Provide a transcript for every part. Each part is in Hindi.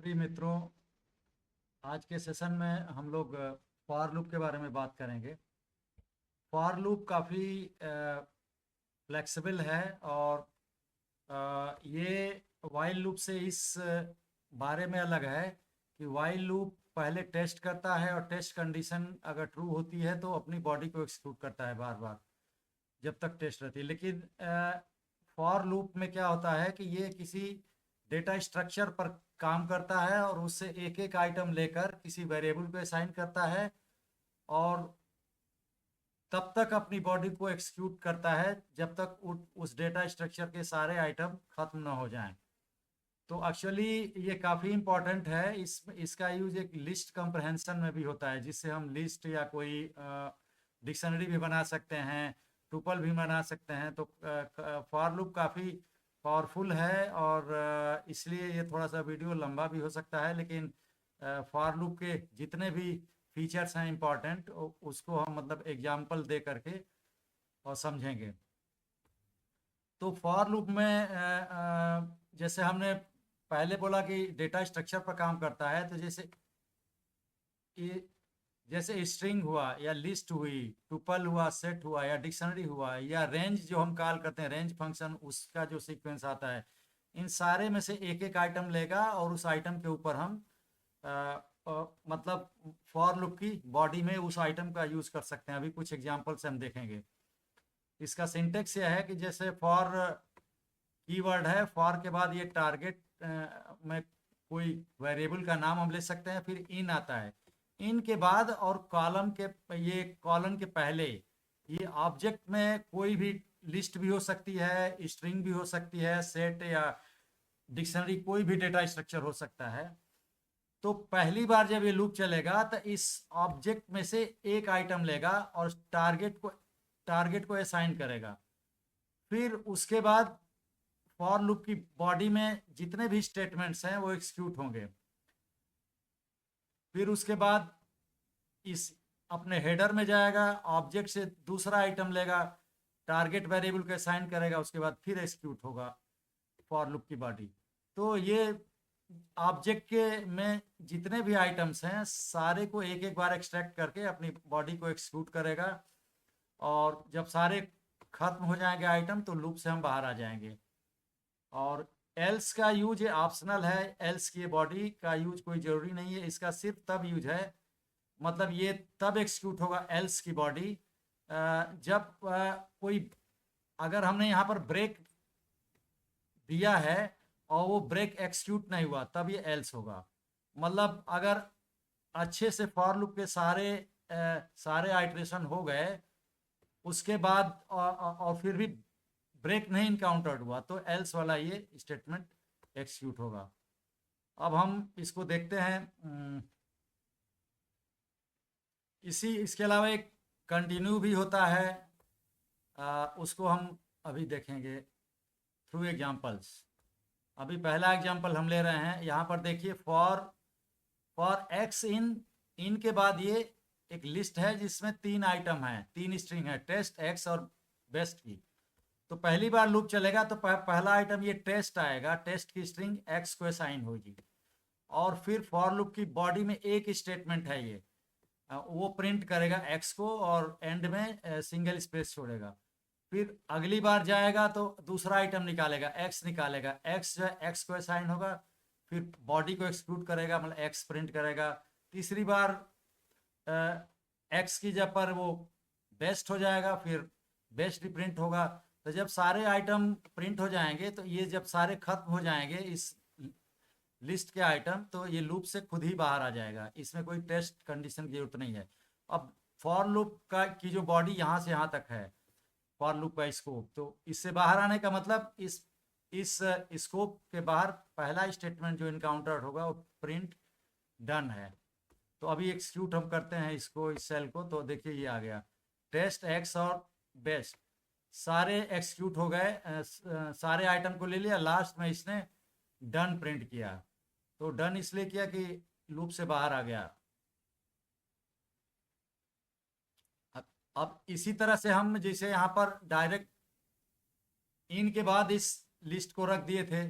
प्रिय मित्रों, आज के सेशन में हम लोग फॉर लूप के बारे में बात करेंगे। फॉर लूप काफ़ी फ्लेक्सिबल है और ये वाइल लूप से इस बारे में अलग है कि वाइल लूप पहले टेस्ट करता है और टेस्ट कंडीशन अगर ट्रू होती है तो अपनी बॉडी को एक्सिक्यूट करता है बार बार जब तक टेस्ट रहती है। लेकिन फॉर लूप में क्या होता है कि ये किसी डेटा स्ट्रक्चर पर काम करता है और उससे एक एक आइटम लेकर किसी वेरिएबल को असाइन करता है और तब तक अपनी बॉडी को एक्सिक्यूट करता है जब तक उस डेटा स्ट्रक्चर के सारे आइटम खत्म ना हो जाएं। तो एक्चुअली ये काफ़ी इम्पॉर्टेंट है। इसका यूज एक लिस्ट कंप्रहेंशन में भी होता है, जिससे हम लिस्ट या कोई डिक्शनरी भी बना सकते हैं, टुपल भी बना सकते हैं। तो फॉर लूप काफ़ी पावरफुल है और इसलिए ये थोड़ा सा वीडियो लंबा भी हो सकता है, लेकिन फॉर लूप के जितने भी फीचर्स हैं इम्पॉर्टेंट, उसको हम मतलब एग्जाम्पल दे करके और समझेंगे। तो फॉर लूप में जैसे हमने पहले बोला कि डेटा स्ट्रक्चर पर काम करता है, तो जैसे स्ट्रिंग हुआ या लिस्ट हुई, टुपल हुआ, सेट हुआ या डिक्शनरी हुआ या रेंज जो हम कॉल करते हैं, रेंज फंक्शन, उसका जो सीक्वेंस आता है, इन सारे में से एक एक आइटम लेगा और उस आइटम के ऊपर हम मतलब फॉर लूप की बॉडी में उस आइटम का यूज कर सकते हैं। अभी कुछ एग्जांपल से हम देखेंगे। इसका सिंटेक्स यह है कि जैसे फॉर कीवर्ड है, फॉर के बाद ये टारगेट में कोई वेरिएबल का नाम हम ले सकते हैं, फिर इन आता है, इन के बाद और कॉलम के, ये कॉलम के पहले ये ऑब्जेक्ट में कोई भी लिस्ट भी हो सकती है, स्ट्रिंग भी हो सकती है, सेट या डिक्शनरी, कोई भी डेटा स्ट्रक्चर हो सकता है। तो पहली बार जब ये लूप चलेगा तो इस ऑब्जेक्ट में से एक आइटम लेगा और टारगेट को असाइन करेगा। फिर उसके बाद फॉर लूप की बॉडी में जितने भी स्टेटमेंट्स हैं वो एग्जीक्यूट होंगे। फिर उसके बाद इस अपने हेडर में जाएगा, ऑब्जेक्ट से दूसरा आइटम लेगा, टारगेट वेरिएबल को असाइन करेगा, उसके बाद फिर एग्जीक्यूट होगा फॉर लूप की बॉडी। तो ये ऑब्जेक्ट के में जितने भी आइटम्स हैं सारे को एक एक बार एक्सट्रैक्ट करके अपनी बॉडी को एक्सिक्यूट करेगा और जब सारे खत्म हो जाएंगे आइटम तो लूप से हम बाहर आ जाएंगे। और एल्स का यूज ऑप्शनल है, एल्स की बॉडी का यूज कोई ज़रूरी नहीं है, इसका सिर्फ तब यूज है, मतलब ये तब एक्सिक्यूट होगा एल्स की बॉडी जब कोई, अगर हमने यहाँ पर ब्रेक दिया है और वो ब्रेक एक्सिक्यूट नहीं हुआ तब ये एल्स होगा। मतलब अगर अच्छे से फॉर लूप के सारे आइटरेशन हो गए उसके बाद और फिर भी ब्रेक नहीं इनकाउंटर्ड हुआ तो एल्स वाला ये स्टेटमेंट एक्सिक्यूट होगा। अब हम इसको देखते हैं। इसके अलावा एक कंटिन्यू भी होता है, उसको हम अभी देखेंगे थ्रू एग्जांपल्स। अभी पहला एग्जांपल हम ले रहे हैं, यहाँ पर देखिए फॉर एक्स इन के बाद ये एक लिस्ट है जिसमें 3 आइटम हैं, 3 स्ट्रिंग है, टेस्ट, एक्स और बेस्ट की। तो पहली बार लूप चलेगा तो पहला आइटम ये टेस्ट आएगा, टेस्ट की स्ट्रिंग एक्स को असाइन होगी और फिर फॉर लूप की बॉडी में एक स्टेटमेंट है ये, वो प्रिंट करेगा एक्स को और एंड में सिंगल स्पेस छोड़ेगा। फिर अगली बार जाएगा तो दूसरा आइटम निकालेगा, एक्स निकालेगा, एक्स जो है एक्स को असाइन होगा, फिर बॉडी को एक्सिक्यूट करेगा, मतलब एक्स प्रिंट करेगा। तीसरी बार एक्स की जब पर वो बेस्ट हो जाएगा फिर बेस्ट भी प्रिंट होगा। तो जब सारे आइटम प्रिंट हो जाएंगे तो ये जब सारे खत्म हो जाएंगे इस लिस्ट के आइटम, तो ये लूप से खुद ही बाहर आ जाएगा, इसमें कोई टेस्ट कंडीशन की जरूरत नहीं है। अब फॉर लूप का की जो बॉडी यहाँ से यहाँ तक है, फॉर लूप का स्कोप, तो इससे बाहर आने का मतलब इस स्कोप के बाहर पहला स्टेटमेंट जो इनकाउंटर होगा वो प्रिंट डन है। तो अभी एक्सिक्यूट हम करते हैं इसको, इस सेल को, तो देखिए ये आ गया, टेस्ट, एक्स और बेस्ट सारे एक्सिक्यूट हो गए, सारे आइटम को ले लिया, लास्ट में इसने डन प्रिंट किया। तो डन इसलिए किया कि लूप से बाहर आ गया। अब इसी तरह से हम जैसे यहाँ पर डायरेक्ट इन के बाद इस लिस्ट को रख दिए थे,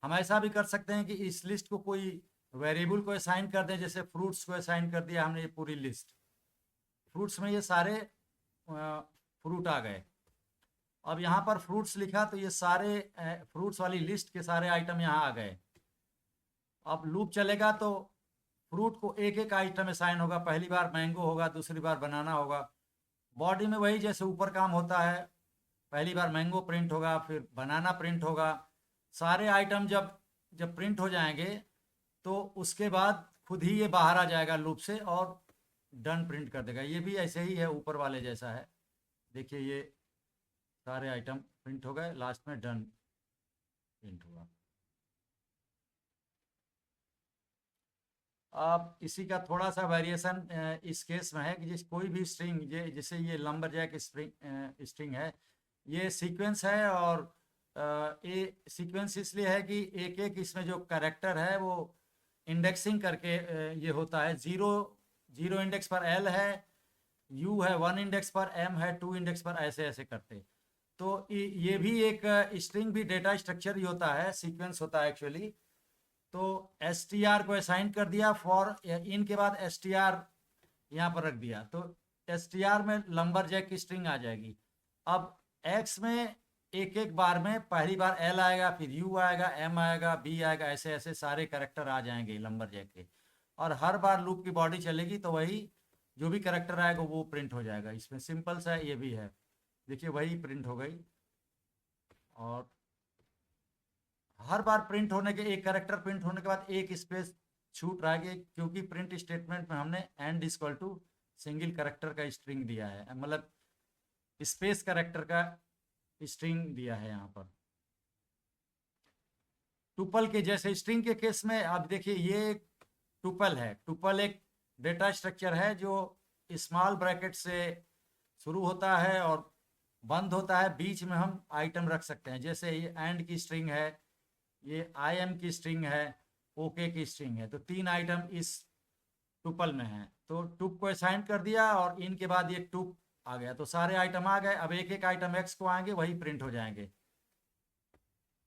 हम ऐसा भी कर सकते हैं कि इस लिस्ट को कोई वेरिएबल को असाइन कर दें, जैसे फ्रूट्स को असाइन कर दिया हमने, ये पूरी लिस्ट फ्रूट्स में ये सारे फ्रूट आ गए। अब यहाँ पर फ्रूट्स लिखा तो ये सारे फ्रूट्स वाली लिस्ट के सारे आइटम यहाँ आ गए। अब लूप चलेगा तो फ्रूट को एक एक आइटम असाइन होगा, पहली बार मैंगो होगा, दूसरी बार बनाना होगा। बॉडी में वही जैसे ऊपर काम होता है, पहली बार मैंगो प्रिंट होगा, फिर बनाना प्रिंट होगा। सारे आइटम जब जब प्रिंट हो जाएंगे तो उसके बाद खुद ही ये बाहर आ जाएगा लूप से और डन प्रिंट कर देगा। ये भी ऐसे ही है, ऊपर वाले जैसा है। देखिए ये सारे आइटम प्रिंट हो गए, लास्ट में डन प्रिंट हुआ। अब इसी का थोड़ा सा वेरिएशन इस केस में है कि जिस कोई भी स्ट्रिंग, जैसे ये लंबरजैक स्ट्रिंग है, ये सीक्वेंस है। और ये सीक्वेंस इसलिए है कि एक एक इसमें जो कैरेक्टर है वो इंडेक्सिंग करके ये होता है। जीरो इंडेक्स पर एल है, यू है 1 इंडेक्स पर, एम है 2 इंडेक्स पर, ऐसे ऐसे करते। तो ये भी एक स्ट्रिंग भी डेटा स्ट्रक्चर ही होता है, सीक्वेंस होता है एक्चुअली। तो str को असाइन कर दिया, फॉर इन के बाद str यहाँ पर रख दिया, तो str में लंबरजैक की स्ट्रिंग आ जाएगी। अब x में एक एक बार में पहली बार l आएगा, फिर u आएगा, m आएगा, b आएगा, ऐसे ऐसे सारे कैरेक्टर आ जाएंगे लंबरजैक के। और हर बार लूप की बॉडी चलेगी तो वही जो भी कैरेक्टर आएगा वो प्रिंट हो जाएगा। इसमें सिंपल सा ये भी है, देखिए वही प्रिंट हो गई। और हर बार प्रिंट होने के, एक कैरेक्टर प्रिंट होने के बाद एक स्पेस छूट रहा है, क्योंकि प्रिंट स्टेटमेंट में हमने end equal to single character का स्ट्रिंग दिया है, मतलब स्पेस कैरेक्टर का स्ट्रिंग दिया है यहाँ पर। टुपल के जैसे स्ट्रिंग के केस में आप देखिए ये टुपल है। टुपल एक डेटा स्ट्रक्चर है जो स्मॉल ब्रैकेट से शुरू होता है और बंद होता है, बीच में हम आइटम रख सकते हैं। जैसे ये एंड की स्ट्रिंग है, ये आई एम की स्ट्रिंग है, ओके की स्ट्रिंग है, तो 3 आइटम इस टुपल में है। तो टुप को असाइन कर दिया और इनके बाद ये टुप आ गया, तो सारे आइटम आ गए। अब एक एक आइटम एक्स को आएंगे, वही प्रिंट हो जाएंगे।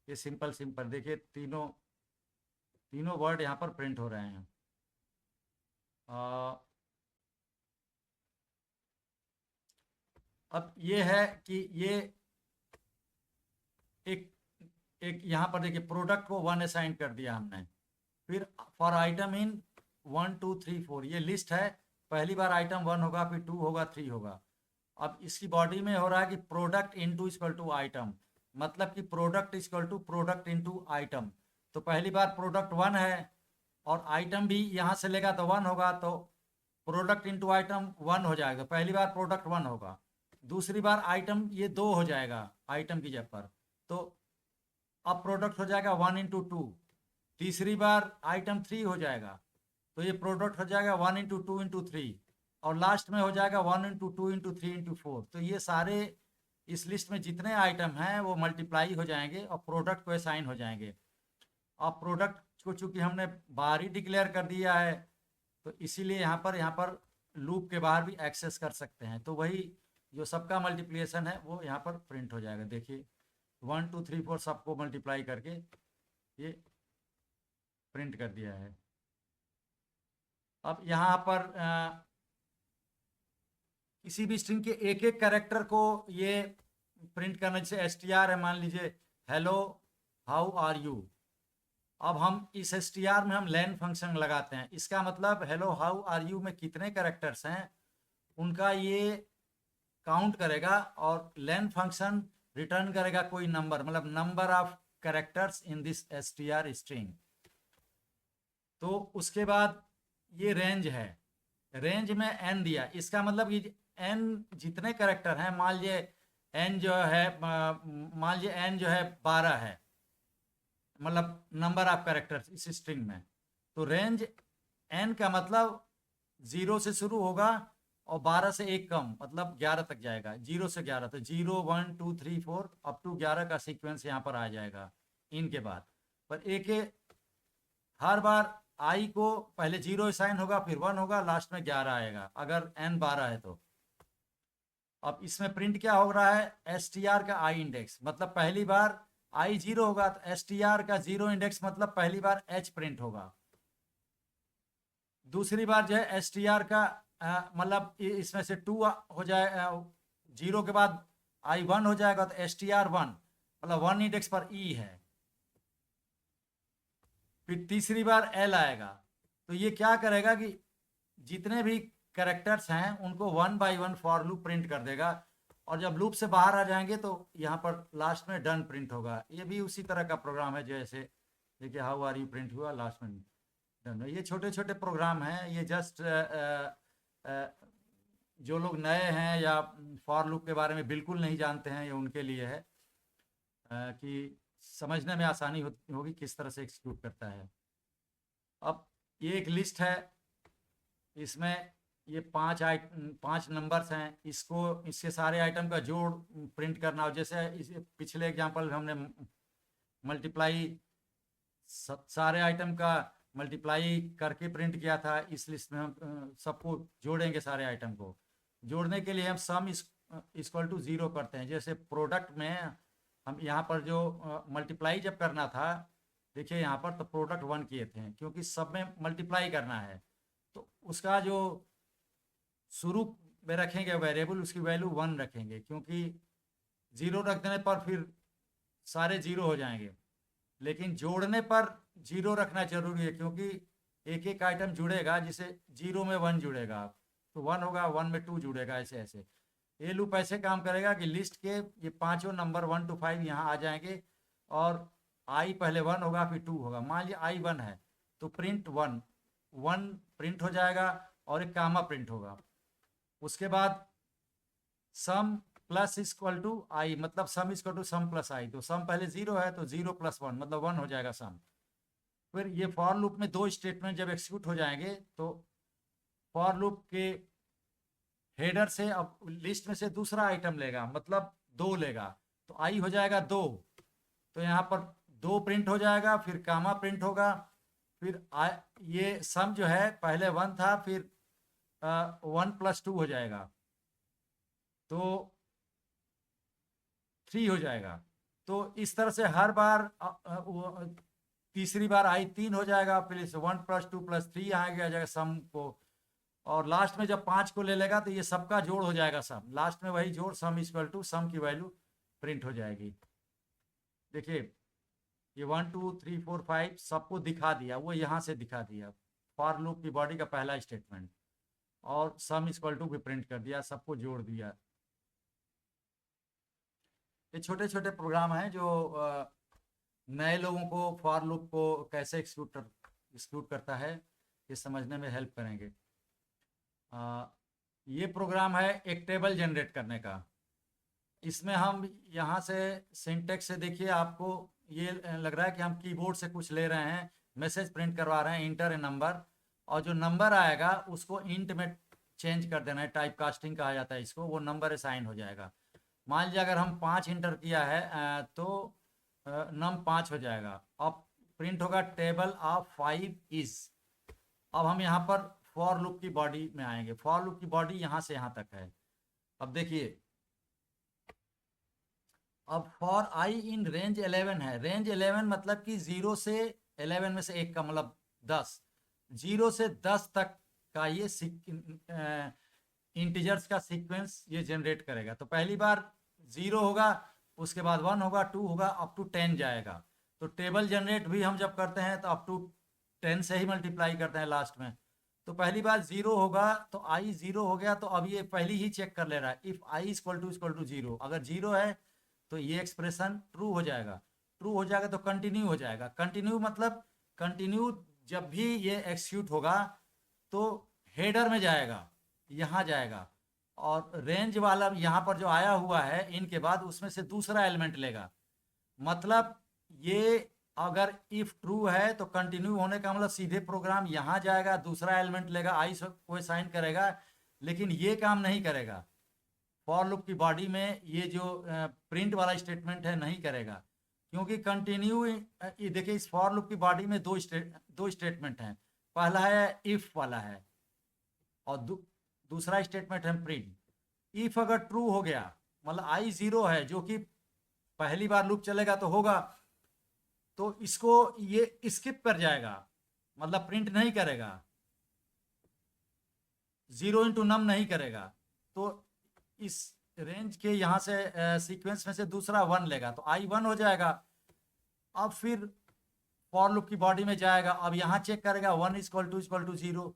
ये सिंपल सिंपल देखिए तीनों वर्ड यहाँ पर प्रिंट हो रहे हैं। अब ये है कि ये एक यहाँ पर देखिए प्रोडक्ट को 1 असाइन कर दिया हमने, फिर फॉर आइटम इन 1 2 3 4 ये लिस्ट है। पहली बार आइटम 1 होगा, फिर 2 होगा, 3 होगा। अब इसकी बॉडी में हो रहा है कि product into equal to item, मतलब कि product equal to product into item. तो पहली बार प्रोडक्ट 1 है और आइटम भी यहाँ से लेगा तो 1 होगा, तो प्रोडक्ट इंटू आइटम 1 हो जाएगा। पहली बार प्रोडक्ट 1 होगा, दूसरी बार आइटम ये 2 हो जाएगा आइटम की जगह पर, तो अब प्रोडक्ट हो जाएगा 1 इंटू 2। तीसरी बार आइटम 3 हो जाएगा, तो ये प्रोडक्ट हो जाएगा 1 इंटू 2 इंटू 3। और लास्ट में हो जाएगा 1 इंटू 2 इंटू 3 इंटू 4। तो ये सारे इस लिस्ट में जितने आइटम हैं वो मल्टीप्लाई हो जाएंगे और प्रोडक्ट को असाइन हो जाएंगे। अब प्रोडक्ट को चूंकि हमने बाहर ही डिक्लेयर कर दिया है, तो इसीलिए यहाँ पर लूप के बाहर भी एक्सेस कर सकते हैं। तो वही जो सबका मल्टीप्लिकेशन है वो यहाँ पर प्रिंट हो जाएगा। देखिए 1 2 3 4 सबको मल्टीप्लाई करके ये प्रिंट कर दिया है। अब यहाँ पर किसी भी स्ट्रिंग के एक एक कैरेक्टर को ये प्रिंट करना, जैसे str है, मान लीजिए हेलो हाउ आर यू। अब हम इस str में हम लेन फंक्शन लगाते हैं, इसका मतलब हेलो हाउ आर यू में कितने कैरेक्टर्स हैं उनका ये काउंट करेगा और लेन फंक्शन रिटर्न करेगा कोई नंबर, मतलब number of characters in this str string. तो उसके बाद ये रेंज है, रेंज में n दिया, इसका मतलब कि n जितने कैरेक्टर हैं, मान लीजिए n जो है 12 है, मतलब नंबर ऑफ कैरेक्टर्स इस स्ट्रिंग में। तो रेंज n का मतलब 0 से शुरू होगा और 12 से एक कम, मतलब 11 तक जाएगा, 0 से 11। तो 0 1 2 3 4 अप टू 11 का सीक्वेंस यहाँ पर आ जाएगा इनके बाद। पर एक हर बार आई को पहले 0 असाइन होगा, फिर 1 होगा, लास्ट में 11 आएगा अगर n 12 है तो। अब इसमें प्रिंट क्या हो रहा है, str का i इंडेक्स, मतलब पहली बार i 0 होगा तो str का 0 इंडेक्स मतलब पहली बार h प्रिंट होगा। दूसरी बार जो है एस टी आर का मतलब इसमें से 2 हो जाए, 0 के बाद आई 1 हो जाएगा, तो एस टी आर 1 मतलब 1 इंडेक्स पर ई है। फिर तीसरी बार एल आएगा, तो ये क्या करेगा कि जितने भी कैरेक्टर्स हैं उनको 1 बाय 1 फॉर लूप प्रिंट कर देगा, और जब लूप से बाहर आ जाएंगे तो यहाँ पर लास्ट में डन प्रिंट होगा। ये भी उसी तरह का प्रोग्राम है जैसे देखिए हाउ आर यू प्रिंट हुआ, लास्ट में डन। ये छोटे छोटे प्रोग्राम हैं, ये जस्ट जो लोग नए हैं या फॉर लूप के बारे में बिल्कुल नहीं जानते हैं, ये उनके लिए है कि समझने में आसानी होगी किस तरह से एग्जीक्यूट करता है। अब ये एक लिस्ट है, इसमें ये 5 नंबर्स हैं, इसको इसके सारे आइटम का जोड़ प्रिंट करना हो। जैसे इस पिछले एग्जांपल हमने मल्टीप्लाई सारे आइटम का मल्टीप्लाई करके प्रिंट किया था, इस लिस्ट में हम सबको जोड़ेंगे, सारे आइटम को जोड़ने के लिए हम सम इक्वल टू 0 करते हैं। जैसे प्रोडक्ट में हम यहाँ पर जो मल्टीप्लाई जब करना था, देखिए यहाँ पर तो प्रोडक्ट 1 किए थे, क्योंकि सब में मल्टीप्लाई करना है, तो उसका जो शुरू में रखेंगे वेरिएबल, उसकी वैल्यू 1 रखेंगे, क्योंकि 0 रख देने पर फिर सारे 0 हो जाएंगे। लेकिन जोड़ने पर 0 रखना जरूरी है, क्योंकि एक एक आइटम जुड़ेगा, जिसे 0 में 1 जुड़ेगा तो 1 होगा, 1 में 2 जुड़ेगा, ऐसे ऐसे। ये लूप ऐसे काम करेगा कि लिस्ट के ये पांचों नंबर 1 to 5 यहाँ आ जाएंगे, और आई पहले 1 होगा फिर 2 होगा। मान लीजिए आई 1 है तो प्रिंट 1 प्रिंट हो जाएगा और एक कामा प्रिंट होगा। उसके बाद sum plus equal to I, मतलब sum equal to sum plus I, तो सम पहले 0 है तो 0 + 1 मतलब 1 हो जाएगा सम। फिर ये फॉर लूप में 2 स्टेटमेंट जब एग्जीक्यूट हो जाएंगे तो फॉर लूप के हेडर से अब लिस्ट में से दूसरा आइटम लेगा, मतलब 2 लेगा, तो आई हो जाएगा 2, तो यहाँ पर 2 प्रिंट हो जाएगा, फिर कामा प्रिंट होगा, फिर ये सम जो है पहले 1 था, फिर 1 + 2 हो जाएगा तो 3 हो जाएगा। तो इस तरह से हर बार तीसरी बार आई 3 हो जाएगा, फिर 1 + 2 + 3 यहाँ आ जाएगा सम को, और लास्ट में जब 5 को ले लेगा तो ये सबका जोड़ हो जाएगा सम, लास्ट में वही जोड़ सम इक्वल टू सम की वैल्यू प्रिंट हो जाएगी। देखिए ये 1 2 3 4 5 सबको दिखा दिया, वो यहाँ से दिखा दिया फॉर लूप की बॉडी का पहला स्टेटमेंट, और सम इक्वल टू भी प्रिंट कर दिया, सबको जोड़ दिया। ये छोटे छोटे प्रोग्राम हैं जो नए लोगों को फॉर लूप को कैसे एग्जीक्यूट करता है ये समझने में हेल्प करेंगे। ये प्रोग्राम है एक टेबल जनरेट करने का। इसमें हम यहाँ से सिंटेक्स से देखिए, आपको ये लग रहा है कि हम कीबोर्ड से कुछ ले रहे हैं, मैसेज प्रिंट करवा रहे हैं, इंटर ए नंबर, और जो नंबर आएगा उसको इंट में चेंज कर देना है, टाइप कास्टिंग कहा जाता है इसको, वो नंबर असाइन हो जाएगा। मान लीजिए अगर हम 5 इंटर किया है तो नम 5 हो जाएगा। अब प्रिंट होगा टेबल ऑफ 5 इज। अब हम यहाँ पर फॉर लूप की बॉडी में आएंगे, फॉर लूप की बॉडी यहाँ से यहाँ तक है। अब देखिए, अब फॉर आई इन रेंज 11 है, रेंज 11 मतलब कि 0 से 11 में से एक का मतलब 10, 0 से 10 तक का ये इंटीजर्स का सीक्वेंस ये जनरेट करेगा। तो पहली बार 0 होगा, उसके बाद 1 होगा, 2 होगा, अप टू 10 जाएगा। तो टेबल जनरेट भी हम जब करते हैं तो अप टू 10 से ही मल्टीप्लाई करते हैं लास्ट में। तो पहली बार 0 होगा तो आई 0 हो गया, तो अब ये पहली ही चेक कर ले रहा है, इफ आई इक्वल टू 0, अगर 0 है तो ये एक्सप्रेशन ट्रू हो जाएगा, ट्रू हो जाएगा तो कंटिन्यू हो जाएगा। कंटिन्यू मतलब कंटिन्यू जब भी ये एक्सिक्यूट होगा तो हेडर में जाएगा, यहाँ जाएगा, और रेंज वाला यहाँ पर जो आया हुआ है इनके बाद उसमें से दूसरा एलिमेंट लेगा। मतलब ये अगर इफ ट्रू है तो कंटिन्यू होने का मतलब सीधे प्रोग्राम यहाँ जाएगा, दूसरा एलिमेंट लेगा, आई को साइन करेगा, लेकिन ये काम नहीं करेगा। फॉर लूप की बॉडी में ये जो प्रिंट वाला स्टेटमेंट है नहीं करेगा, क्योंकि कंटिन्यू देखिए इस फॉर लूप की बॉडी में दो स्टेटमेंट हैं, पहला है इफ वाला है और दूसरा स्टेटमेंट है प्रिंट। इफ अगर ट्रू हो गया मतलब आई 0 है, जो कि पहली बार लूप चलेगा तो होगा, तो इसको ये स्किप कर जाएगा, मतलब प्रिंट नहीं करेगा। जीरो इंटू नम नहीं करेगा, तो इस रेंज के यहाँ से सीक्वेंस में से दूसरा 1 लेगा, तो आई 1 हो जाएगा। अब फिर फॉर लूप की बॉडी में जाएगा, अब यहाँ चेक करेगा 1 इक्वल टू 0,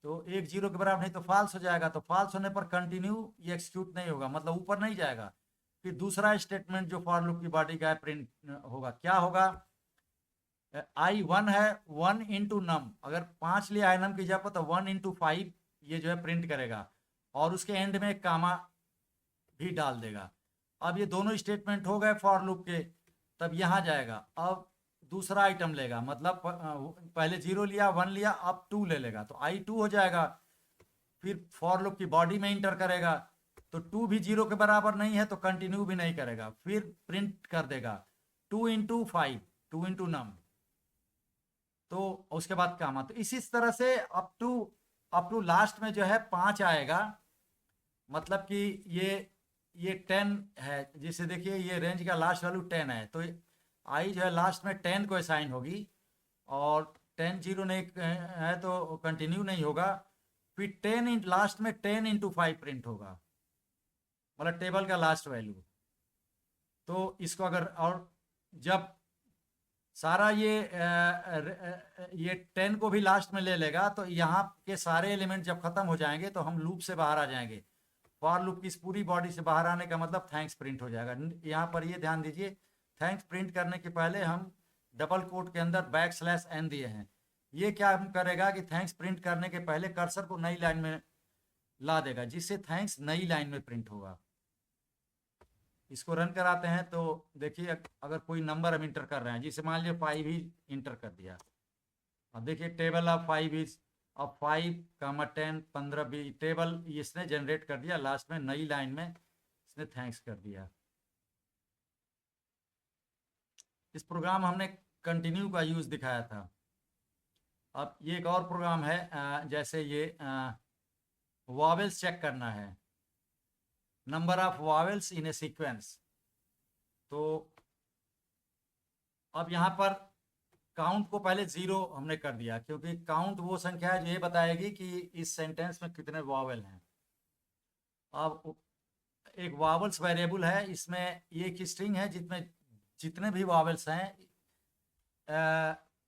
तो एक 0 के बराबर नहीं तो फॉल्स हो जाएगा, तो फॉल्स होने पर कंटिन्यू ये एक्सिक्यूट नहीं होगा, मतलब ऊपर नहीं जाएगा। फिर दूसरा स्टेटमेंट जो फॉर लूप की बॉडी का है प्रिंट होगा, क्या होगा, आई 1 है, 1 इंटू नम, अगर 5 लिया है नम की जगह पर तो 1 इंटू 5 ये जो है प्रिंट करेगा, और उसके एंड में एक कामा भी डाल देगा। अब ये दोनों स्टेटमेंट हो गए फॉर लूप के, तब यहाँ जाएगा, अब दूसरा आइटम लेगा, मतलब पहले 0 लिया 1 लिया, अब 2 ले लेगा, तो आई 2 हो जाएगा। फिर फॉर लूप की बॉडी में इंटर करेगा, तो 2 भी 0 के बराबर नहीं है तो कंटिन्यू भी नहीं करेगा, फिर प्रिंट कर देगा 2 इंटू 5, 2 इंटू नम, तो उसके बाद कामा। तो इसी तरह से अप टू लास्ट में जो है 5 आएगा, मतलब कि ये 10 है, जिसे देखिए ये रेंज का लास्ट वैल्यू 10 है, तो आई जो है लास्ट में 10 को असाइन होगी, और 10 0 नहीं है तो कंटिन्यू नहीं होगा। फिर 10 लास्ट में 10 इंटू 5 प्रिंट होगा, मतलब टेबल का लास्ट वैल्यू। तो इसको अगर, और जब सारा ये 10 को भी लास्ट में ले लेगा, तो यहाँ के सारे एलिमेंट जब खत्म हो जाएंगे तो हम लूप से बाहर आ जाएंगे। फॉर लूप की इस पूरी बॉडी से बाहर आने का मतलब थैंक्स प्रिंट हो जाएगा। यहाँ पर ये ध्यान दीजिए, थैंक्स प्रिंट करने के पहले हम डबल कोट के अंदर \n दिए हैं। ये क्या हम करेगा कि थैंक्स प्रिंट करने के पहले कर्सर को नई लाइन में ला देगा, जिससे थैंक्स नई लाइन में प्रिंट होगा। इसको रन कराते हैं तो देखिए, अगर कोई नंबर हम इंटर कर रहे हैं, जिसे मान लीजिए 5 ही इंटर कर दिया, अब देखिए टेबल ऑफ 5 इज, अब 5, 10, 15 भी टेबल इसने जनरेट कर दिया, लास्ट में नई लाइन में इसने थैंक्स कर दिया। इस प्रोग्राम हमने कंटिन्यू का यूज दिखाया था। अब ये एक और प्रोग्राम है, जैसे ये वॉवेल्स चेक करना है, number of vowels in A sequence. तो अब यहाँ पर काउंट को पहले 0 हमने कर दिया, क्योंकि काउंट वो संख्या है जो ये बताएगी कि इस सेंटेंस में कितने वॉवेल हैं। अब एक वॉवेल्स वेरिएबल है, इसमें ये एक स्ट्रिंग है जिसमें जितने भी वॉवेल्स हैं,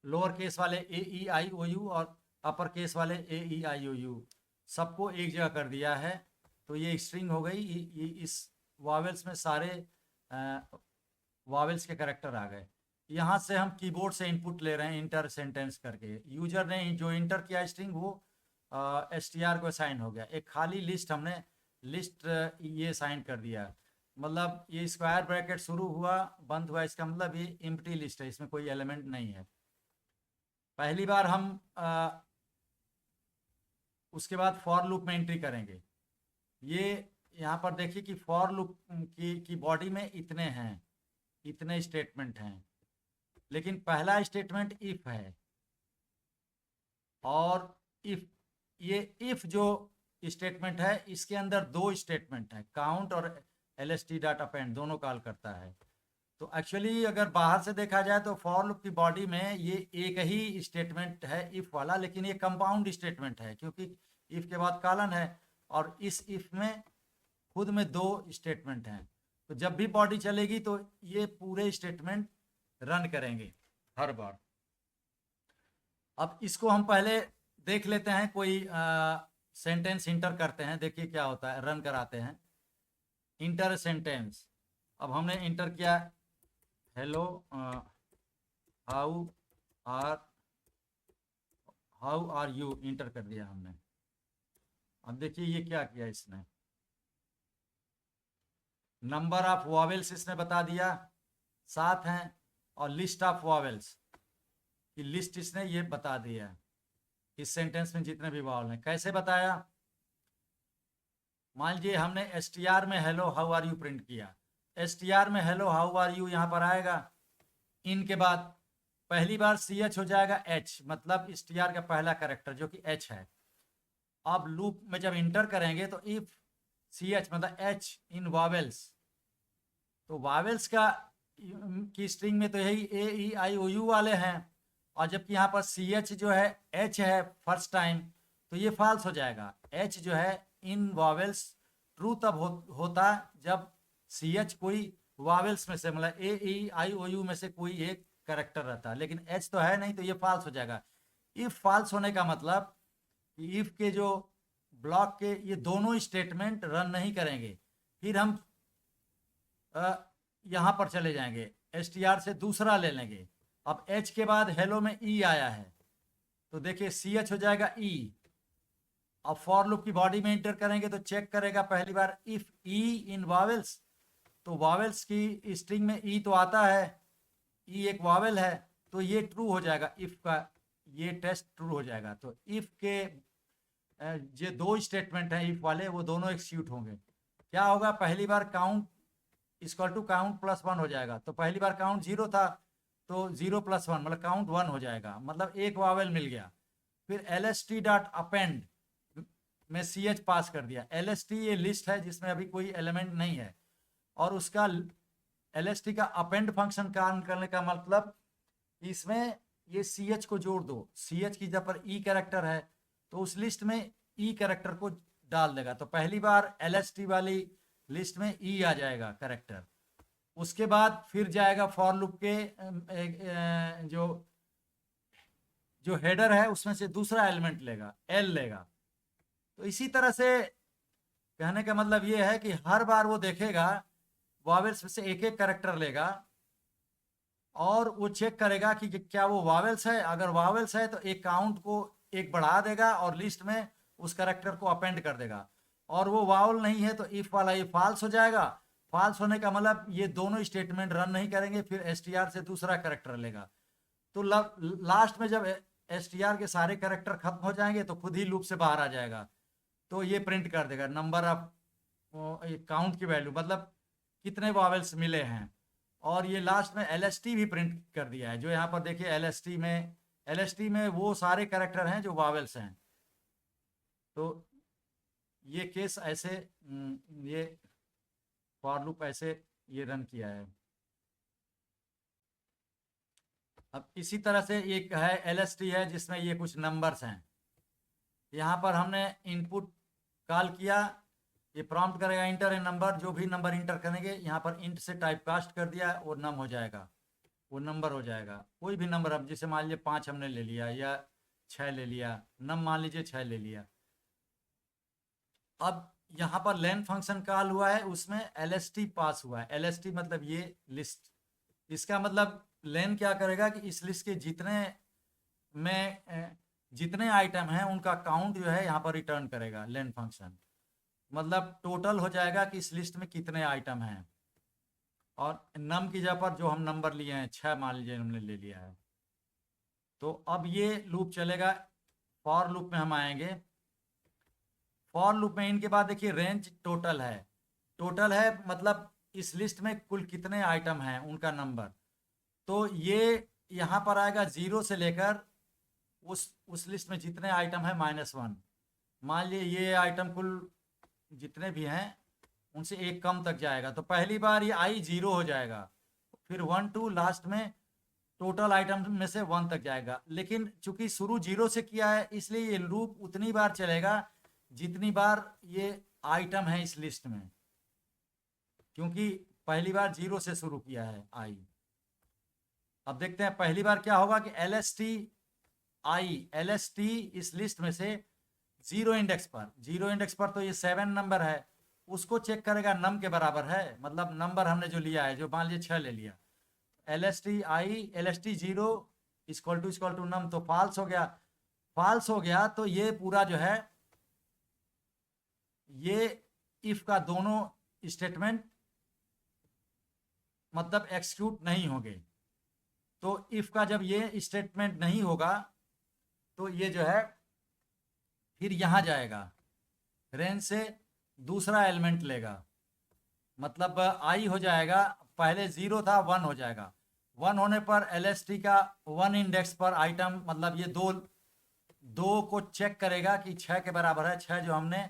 लोअर केस वाले A-E-I-O-U और अपर केस वाले A-E-I-O-U, सबको एक जगह कर दिया है, तो ये स्ट्रिंग हो गई। ये इस वॉवेल्स में सारे वॉवेल्स के कैरेक्टर आ गए। यहाँ से हम कीबोर्ड से इनपुट ले रहे हैं इंटर सेंटेंस करके, यूजर ने जो इंटर किया स्ट्रिंग वो str को असाइन हो गया। एक खाली लिस्ट हमने लिस्ट ये असाइन कर दिया, मतलब ये स्क्वायर ब्रैकेट शुरू हुआ बंद हुआ, इसका मतलब ये एम्प्टी लिस्ट है, इसमें कोई एलिमेंट नहीं है। पहली बार हम उसके बाद फॉर लूप में एंट्री करेंगे। ये यहाँ पर देखिए कि फॉर लूप की बॉडी में इतने हैं, इतने स्टेटमेंट हैं, लेकिन पहला स्टेटमेंट इफ है, और इफ ये इफ जो स्टेटमेंट है इसके अंदर 2 स्टेटमेंट है, काउंट और lst.append दोनों कॉल करता है। तो एक्चुअली अगर बाहर से देखा जाए तो फॉर लूप की बॉडी में ये एक ही स्टेटमेंट है इफ वाला, लेकिन ये कंपाउंड स्टेटमेंट है, क्योंकि इफ के बाद कॉलन है, और इस इफ में खुद में 2 स्टेटमेंट हैं। तो जब भी बॉडी चलेगी तो ये पूरे स्टेटमेंट रन करेंगे हर बार। अब इसको हम पहले देख लेते हैं, कोई सेंटेंस इंटर करते हैं, देखिए क्या होता है, रन कराते हैं। इंटर सेंटेंस, अब हमने इंटर किया hello how are you, enter कर दिया हमने। अब देखिए ये क्या किया इसने, नंबर ऑफ वॉवेल्स इसने बता दिया 7 हैं, और लिस्ट ऑफ वॉवेल्स की लिस्ट इसने ये बता दिया, इस सेंटेंस में जितने भी वॉवेल हैं। कैसे बताया, मान लीजिए हमने str में hello how are you print किया, str में हेलो हाउ आर यू यहाँ पर आएगा, इन के बाद पहली बार ch हो जाएगा h, मतलब str का पहला कैरेक्टर जो कि h है। अब लूप में जब इंटर करेंगे तो इफ ch मतलब h इन वॉवेल्स, तो वॉवेल्स का की स्ट्रिंग में तो यही A-E-I-O-U वाले हैं, और जबकि यहाँ पर ch जो है h है फर्स्ट टाइम, तो ये फॉल्स हो जाएगा। एच जो है इन वावेल्स ट्रू तब होता जब सी एच कोई वावेल्स में से, मतलब ए ई आई ओ यू में से कोई एक करेक्टर रहता, लेकिन एच तो है नहीं, तो ये फॉल्स हो जाएगा। इफ फॉल्स होने का मतलब कि इफ के जो ब्लॉक के ये दोनों स्टेटमेंट रन नहीं करेंगे। फिर हम यहाँ पर चले जाएंगे, str से दूसरा ले लेंगे। अब h के बाद हेलो में e आया है, तो देखिए ch हो जाएगा e। अब फॉर लूप की बॉडी में इंटर करेंगे तो चेक करेगा पहली बार इफ e इन वावेल्स, तो वावेल्स की स्ट्रिंग में e तो आता है, e एक वावेल है, तो ये ट्रू हो जाएगा, इफ का ये टेस्ट ट्रू हो जाएगा। तो इफ के जो दो स्टेटमेंट हैं इफ वाले, वो दोनों एक्सिक्यूट होंगे। क्या होगा, पहली बार count equal to count plus 1 हो जाएगा। तो पहली बार काउंट 0 था, तो 0 + 1 मतलब काउंट 1 हो जाएगा, मतलब एक वावेल मिल गया। फिर lst डॉट अपेंड में ch पास कर दिया। lst ये लिस्ट है जिसमें अभी कोई एलिमेंट नहीं है, और उसका lst का अपेंड फंक्शन काम करने का मतलब इसमें ये ch को जोड़ दो। ch की जब पर e कैरेक्टर है तो उस लिस्ट में e कैरेक्टर को डाल देगा। तो पहली बार lst वाली लिस्ट में e आ जाएगा कैरेक्टर। उसके बाद फिर जाएगा फॉर लूप के जो हेडर है उसमें से दूसरा एलिमेंट लेगा, l लेगा। तो इसी तरह से कहने का मतलब ये है कि हर बार वो देखेगा, वावेल्स में से एक एक कैरेक्टर लेगा और वो चेक करेगा कि क्या वो वावेल्स है। अगर वावेल्स है तो एक काउंट को एक बढ़ा देगा और लिस्ट में उस कैरेक्टर को अपेंड कर देगा, और वो वावल नहीं है तो इफ वाला ये फॉल्स हो जाएगा। फॉल्स होने का मतलब ये दोनों स्टेटमेंट रन नहीं करेंगे, फिर str से दूसरा कैरेक्टर लेगा। तो लास्ट में जब str के सारे कैरेक्टर खत्म हो जाएंगे तो खुद ही लूप से बाहर आ जाएगा, तो ये प्रिंट कर देगा नंबर ऑफ काउंट की वैल्यू, मतलब कितने वावेल्स मिले हैं। और ये लास्ट में lst भी प्रिंट कर दिया है, जो यहाँ पर देखिए lst में वो सारे कैरेक्टर हैं जो वावेल्स हैं। तो ये केस ऐसे ये फॉर लूप ऐसे ये रन किया है। अब इसी तरह से एक है lst है जिसमें ये कुछ नंबर्स हैं। यहाँ पर हमने इनपुट कॉल किया, ये प्रॉम्प्ट करेगा इंटर ए नंबर, जो भी नंबर इंटर करेंगे यहाँ पर इंट से टाइप कास्ट कर दिया और नम हो जाएगा, वो नंबर हो जाएगा। कोई भी नंबर, अब जैसे मान लीजिए 5 हमने ले लिया या 6 ले लिया, नम मान लीजिए 6 ले लिया। अब यहाँ पर लेन फंक्शन कॉल हुआ है, उसमें lst पास हुआ है। lst मतलब ये लिस्ट, इसका मतलब लेन क्या करेगा कि इस लिस्ट के जितने आइटम हैं उनका काउंट जो है यहाँ पर रिटर्न करेगा लेन फंक्शन। मतलब टोटल हो जाएगा कि इस लिस्ट में कितने आइटम हैं, और नम की जगह पर जो हम नंबर लिए हैं 6 मान लीजिए हमने ले लिया है। तो अब ये लूप चलेगा। फॉर लूप में हम आएंगे। फॉर लूप में इनके बाद देखिए रेंज टोटल है मतलब इस लिस्ट में कुल कितने आइटम हैं उनका नंबर। तो ये यहाँ पर आएगा 0 से लेकर उस लिस्ट में जितने आइटम है -1। मान लीजिए ये आइटम कुल जितने भी हैं उनसे एक कम तक जाएगा, तो पहली बार ये i 0 हो जाएगा, फिर 1 2 लास्ट में टोटल आइटम में से 1 तक जाएगा। लेकिन चूंकि शुरू 0 से किया है इसलिए ये लूप उतनी बार चलेगा जितनी बार ये आइटम है इस लिस्ट में, क्योंकि पहली बार 0 से शुरू किया है i। अब देखते हैं पहली बार क्या होगा कि lst इस लिस्ट में से 0 इंडेक्स पर तो ये 7 नंबर है, उसको चेक करेगा नम के बराबर है, मतलब नंबर हमने जो लिया है, जो मान लीजिए 6 ले लिया, lst 0 इक्वल टू नम, तो फॉल्स हो गया। तो ये पूरा जो है ये इफ का दोनों स्टेटमेंट मतलब एक्सिक्यूट नहीं होंगे। तो इफ का जब ये स्टेटमेंट नहीं होगा तो ये जो है फिर यहाँ जाएगा, रेंज से दूसरा एलिमेंट लेगा, मतलब i हो जाएगा, पहले 0 था 1 हो जाएगा। 1 होने पर lst का 1 इंडेक्स पर आइटम, मतलब ये दो को चेक करेगा कि 6 के बराबर है, 6 जो हमने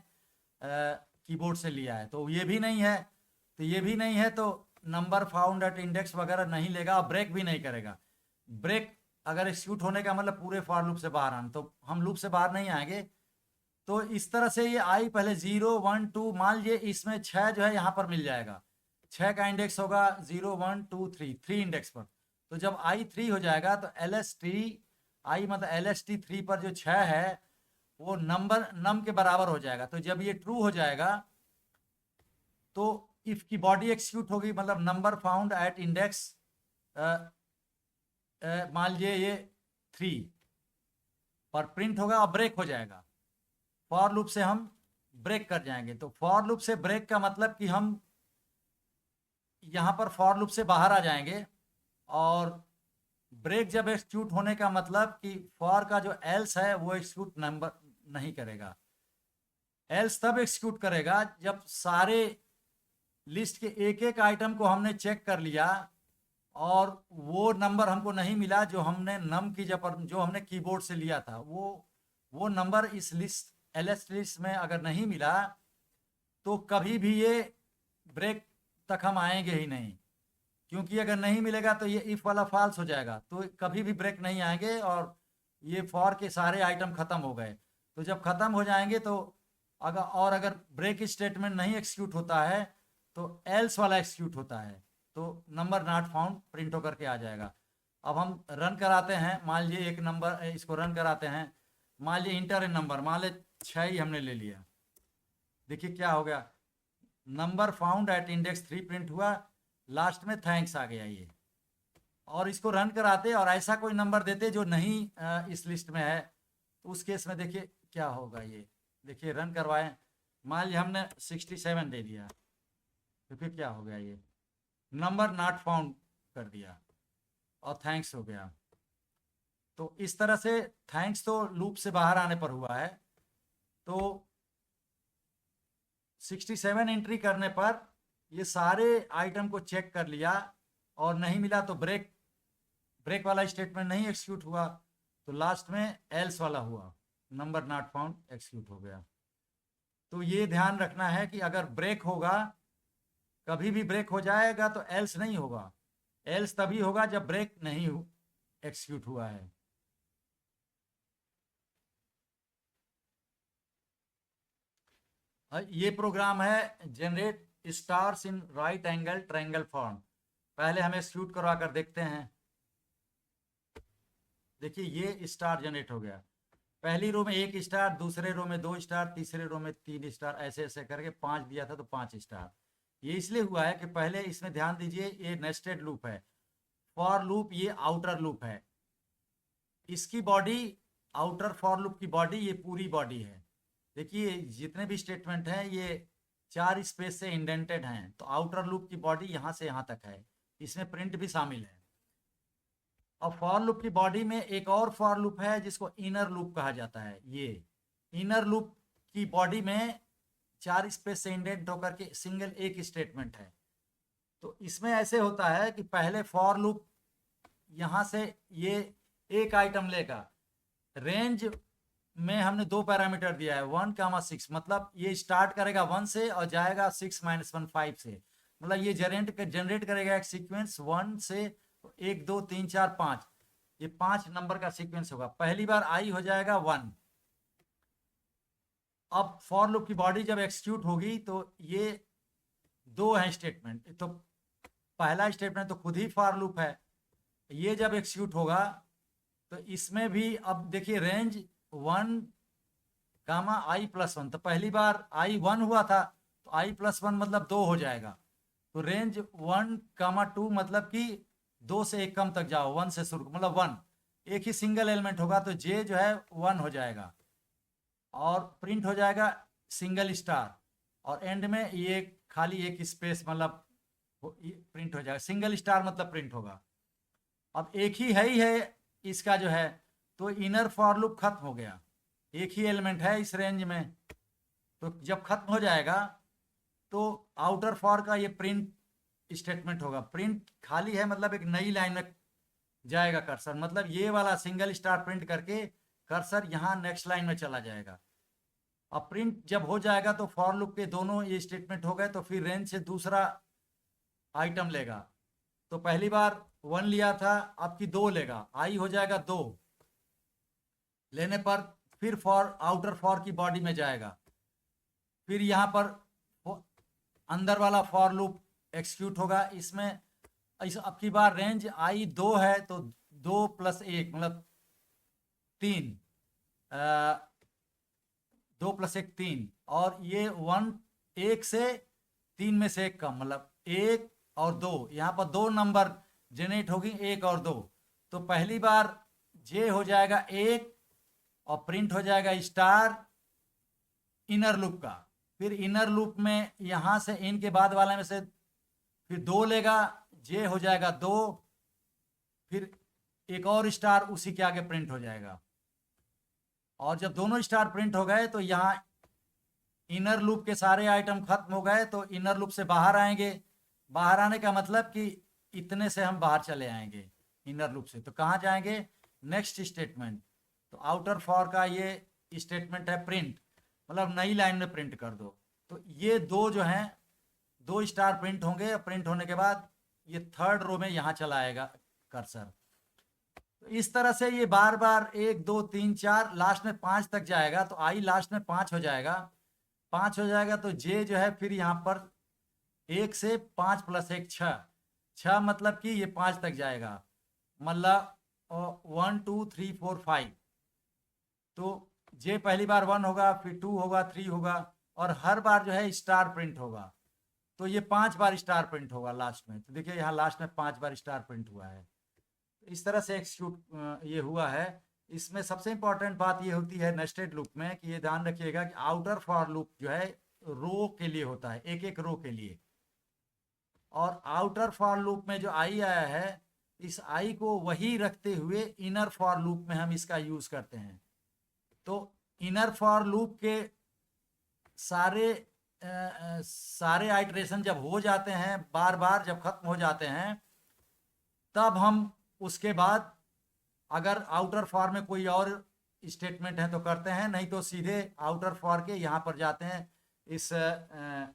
कीबोर्ड से लिया है। तो ये भी नहीं है तो नंबर फाउंड एट इंडेक्स वगैरह नहीं लेगा, और ब्रेक भी नहीं करेगा। ब्रेक अगर एक्सिक्यूट होने का मतलब पूरे फॉर लूप से बाहर आना, तो हम लूप से बाहर नहीं आएंगे, तो इस तरह से ये आई पहले 0 1 2 मान लीजिए इसमें 6 जो है यहाँ पर मिल जाएगा, 6 का इंडेक्स होगा 0 1 2 3, 3 इंडेक्स पर। तो जब आई 3 हो जाएगा तो एल एस टी आई मतलब एल एस टी 3 पर जो 6 है वो नंबर नम के बराबर हो जाएगा। तो जब ये ट्रू हो जाएगा तो इफ की बॉडी एक्सिक्यूट होगी, मतलब नंबर फाउंड एट इंडेक्स मान लीजिए ये 3 पर प्रिंट होगा और ब्रेक हो जाएगा। फॉर लूप से हम ब्रेक कर जाएंगे। तो फॉर लूप से ब्रेक का मतलब कि हम यहां पर फॉर लूप से बाहर आ जाएंगे, और ब्रेक जब एक्सिक्यूट होने का मतलब कि फॉर का जो एल्स है वो एक्सिक्यूट नंबर नहीं करेगा। एल्स तब एक्सिक्यूट करेगा जब सारे लिस्ट के एक एक आइटम को हमने चेक कर लिया और वो नंबर हमको नहीं मिला जो हमने नम की जो हमने कीबोर्ड से लिया था, वो नंबर इस लिस्ट एलएस लिस्ट में अगर नहीं मिला तो कभी भी ये ब्रेक तक हम आएंगे ही नहीं, क्योंकि अगर नहीं मिलेगा तो ये इफ वाला फॉल्स हो जाएगा, तो कभी भी ब्रेक नहीं आएंगे और ये फॉर के सारे आइटम खत्म हो गए। तो जब खत्म हो जाएंगे तो अगर ब्रेक स्टेटमेंट नहीं एक्सिक्यूट होता है तो एल्स वाला एक्सिक्यूट होता है, तो नंबर नॉट फाउंड प्रिंट होकर के आ जाएगा। अब हम रन कराते हैं, मान लीजिए एक नंबर इसको रन कराते हैं, मान लीजिए इंटर ए नंबर, मान लीजिए 6 ही हमने ले लिया। देखिए क्या हो गया, number found at index 3 print हुआ, लास्ट में थैंक्स आ गया ये। और इसको रन कराते और ऐसा कोई नंबर देते जो नहीं इस लिस्ट में है, तो उस केस में देखिए क्या होगा। ये देखिए रन करवाएं, मान लीजिए हमने 67 दे दिया, तो फिर क्या हो गया, ये नंबर नॉट फाउंड कर दिया और थैंक्स हो गया। तो इस तरह से थैंक्स तो लूप से बाहर आने पर हुआ है। तो 67 एंट्री करने पर ये सारे आइटम को चेक कर लिया और नहीं मिला तो ब्रेक वाला स्टेटमेंट नहीं एक्सिक्यूट हुआ, तो लास्ट में एल्स वाला हुआ, नंबर नॉट फाउंड एक्सिक्यूट हो गया। तो ये ध्यान रखना है कि अगर ब्रेक होगा, कभी भी ब्रेक हो जाएगा तो एल्स नहीं होगा, एल्स तभी होगा जब ब्रेक नहीं एक्सिक्यूट हुआ है। ये प्रोग्राम है generate stars in right angle triangle form. पहले हमें एक्सिक्यूट करवा कर देखते हैं। देखिए ये स्टार जनरेट हो गया, पहली रो में 1 स्टार, दूसरे रो में 2 स्टार, तीसरे रो में 3 स्टार, ऐसे ऐसे करके 5 दिया था तो 5 स्टार। ये इसलिए हुआ है कि पहले इसमें ध्यान दीजिए, ये नेस्टेड लूप है, फॉर लूप ये आउटर लूप है, इसकी बॉडी आउटर फॉर लूप की बॉडी ये पूरी बॉडी है। देखिए जितने भी स्टेटमेंट हैं ये 4 स्पेस से इंडेंटेड हैं, तो आउटर लूप की बॉडी यहाँ से यहाँ तक है, इसमें प्रिंट भी शामिल है। अब फॉर लूप की बॉडी में एक और फॉर लूप है जिसको इनर लूप कहा जाता है। ये इनर लूप की बॉडी में 4 स्पेस से इंडेंट होकर के सिंगल एक स्टेटमेंट है। तो इसमें ऐसे होता है कि पहले फॉर लूप यहाँ से ये एक आइटम लेगा, रेंज में हमने 2 पैरामीटर दिया है 1, 6, मतलब ये स्टार्ट करेगा 1 से और जाएगा 6 - 1 5 से, मतलब ये जनरेट करेगा एक सीक्वेंस 1 से 1 2 3 4 5, ये 5 नंबर का सीक्वेंस होगा। पहली बार आई हो जाएगा 1। अब फॉर लूप की बॉडी जब एक्सिक्यूट होगी तो ये 2 है स्टेटमेंट, तो पहला स्टेटमेंट तो खुद ही फॉर लूप है, ये जब एक्सिक्यूट होगा तो इसमें भी अब देखिए रेंज 1, i+1, तो पहली बार i 1 हुआ था तो i+1 मतलब 2 हो जाएगा, तो रेंज 1, 2 मतलब कि 2 से 1 कम तक जाओ, 1 से शुरू मतलब 1, एक ही सिंगल एलिमेंट होगा तो j जो है 1 हो जाएगा और प्रिंट हो जाएगा सिंगल स्टार, और एंड में ये खाली एक स्पेस मतलब प्रिंट हो जाएगा, सिंगल स्टार मतलब प्रिंट होगा। अब एक ही है इसका जो है, तो इनर फॉर लूप खत्म हो गया, एक ही एलिमेंट है इस रेंज में, तो जब खत्म हो जाएगा तो आउटर फॉर का ये प्रिंट स्टेटमेंट होगा। प्रिंट खाली है मतलब एक नई लाइन में जाएगा कर्सर, मतलब ये वाला सिंगल स्टार प्रिंट करके कर्सर यहाँ नेक्स्ट लाइन में चला जाएगा। अब प्रिंट जब हो जाएगा तो फॉर लूप के दोनों ये स्टेटमेंट हो गए, तो फिर रेंज से दूसरा आइटम लेगा, तो पहली बार 1 लिया था, अब की 2 लेगा, आई हो जाएगा 2, लेने पर फिर फॉर आउटर फॉर की बॉडी में जाएगा, फिर यहाँ पर अंदर वाला फॉर लूप एक्सिक्यूट होगा। इसमें इस अब की बार रेंज आई 2 है तो 2 + 1 मतलब 3, 2 + 1 3, और ये 1 से 3 में से एक कम मतलब 1 और 2, यहाँ पर 2 नंबर जनरेट होगी, 1 और 2। तो पहली बार जे हो जाएगा 1 और प्रिंट हो जाएगा स्टार इनर लूप का। फिर इनर लूप में यहाँ से इन के बाद वाले में से फिर 2 लेगा, जे हो जाएगा 2, फिर एक और स्टार उसी के आगे प्रिंट हो जाएगा। और जब दोनों स्टार प्रिंट हो गए तो यहाँ इनर लूप के सारे आइटम खत्म हो गए, तो इनर लूप से बाहर आएंगे। बाहर आने का मतलब कि इतने से हम बाहर चले आएंगे इनर लूप से। तो कहाँ जाएंगे? Next statement. तो आउटर फॉर का ये स्टेटमेंट है प्रिंट, मतलब नई लाइन में प्रिंट कर दो। तो ये दो जो हैं 2 स्टार प्रिंट होंगे, प्रिंट होने के बाद ये थर्ड रो में यहाँ चला आएगा कर्सर। तो इस तरह से ये बार बार 1 2 3 4 लास्ट में 5 तक जाएगा। तो आई लास्ट में 5 हो जाएगा, 5 हो जाएगा तो जे जो है फिर यहाँ पर 1 से 5 + 1 6 मतलब कि ये 5 तक जाएगा, मतलब 1 2 3 4 5। तो जे पहली बार 1 होगा, फिर 2 होगा, 3 होगा, और हर बार जो है स्टार प्रिंट होगा। तो ये 5 बार स्टार प्रिंट होगा लास्ट में। तो देखिए यहाँ लास्ट में 5 बार स्टार प्रिंट हुआ है। तो इस तरह से एक्सिक्यूट ये हुआ है। इसमें सबसे इंपॉर्टेंट बात ये होती है नेस्टेड लूप में कि ये ध्यान रखिएगा कि आउटर फॉर लूप जो है रो के लिए होता है, एक एक रो के लिए। और आउटर फॉर लूप में जो आई आया है, इस आई को वही रखते हुए इनर फॉर लूप में हम इसका यूज करते हैं। तो इनर फॉर लूप के सारे आइटरेशन जब हो जाते हैं, बार बार जब खत्म हो जाते हैं, तब हम उसके बाद अगर आउटर फॉर में कोई और स्टेटमेंट है तो करते हैं, नहीं तो सीधे आउटर फॉर के यहाँ पर जाते हैं, इस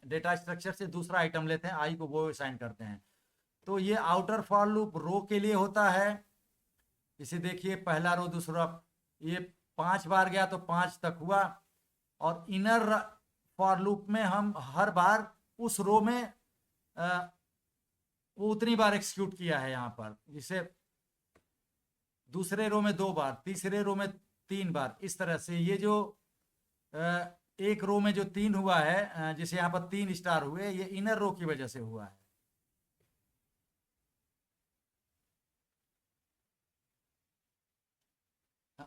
डेटा स्ट्रक्चर से दूसरा आइटम लेते हैं, आई को वो असाइन करते हैं। तो ये आउटर फॉर लूप रो के लिए होता है। इसे देखिए पहला रो दूसरा, ये 5 बार गया तो 5 तक हुआ। और इनर फॉर लूप में हम हर बार उस रो में वो उतनी बार एक्सिक्यूट किया है यहाँ पर, जिसे दूसरे रो में 2 बार, तीसरे रो में 3 बार, इस तरह से ये जो एक रो में जो 3 हुआ है, जिसे यहाँ पर 3 स्टार हुए, ये इनर रो की वजह से हुआ है।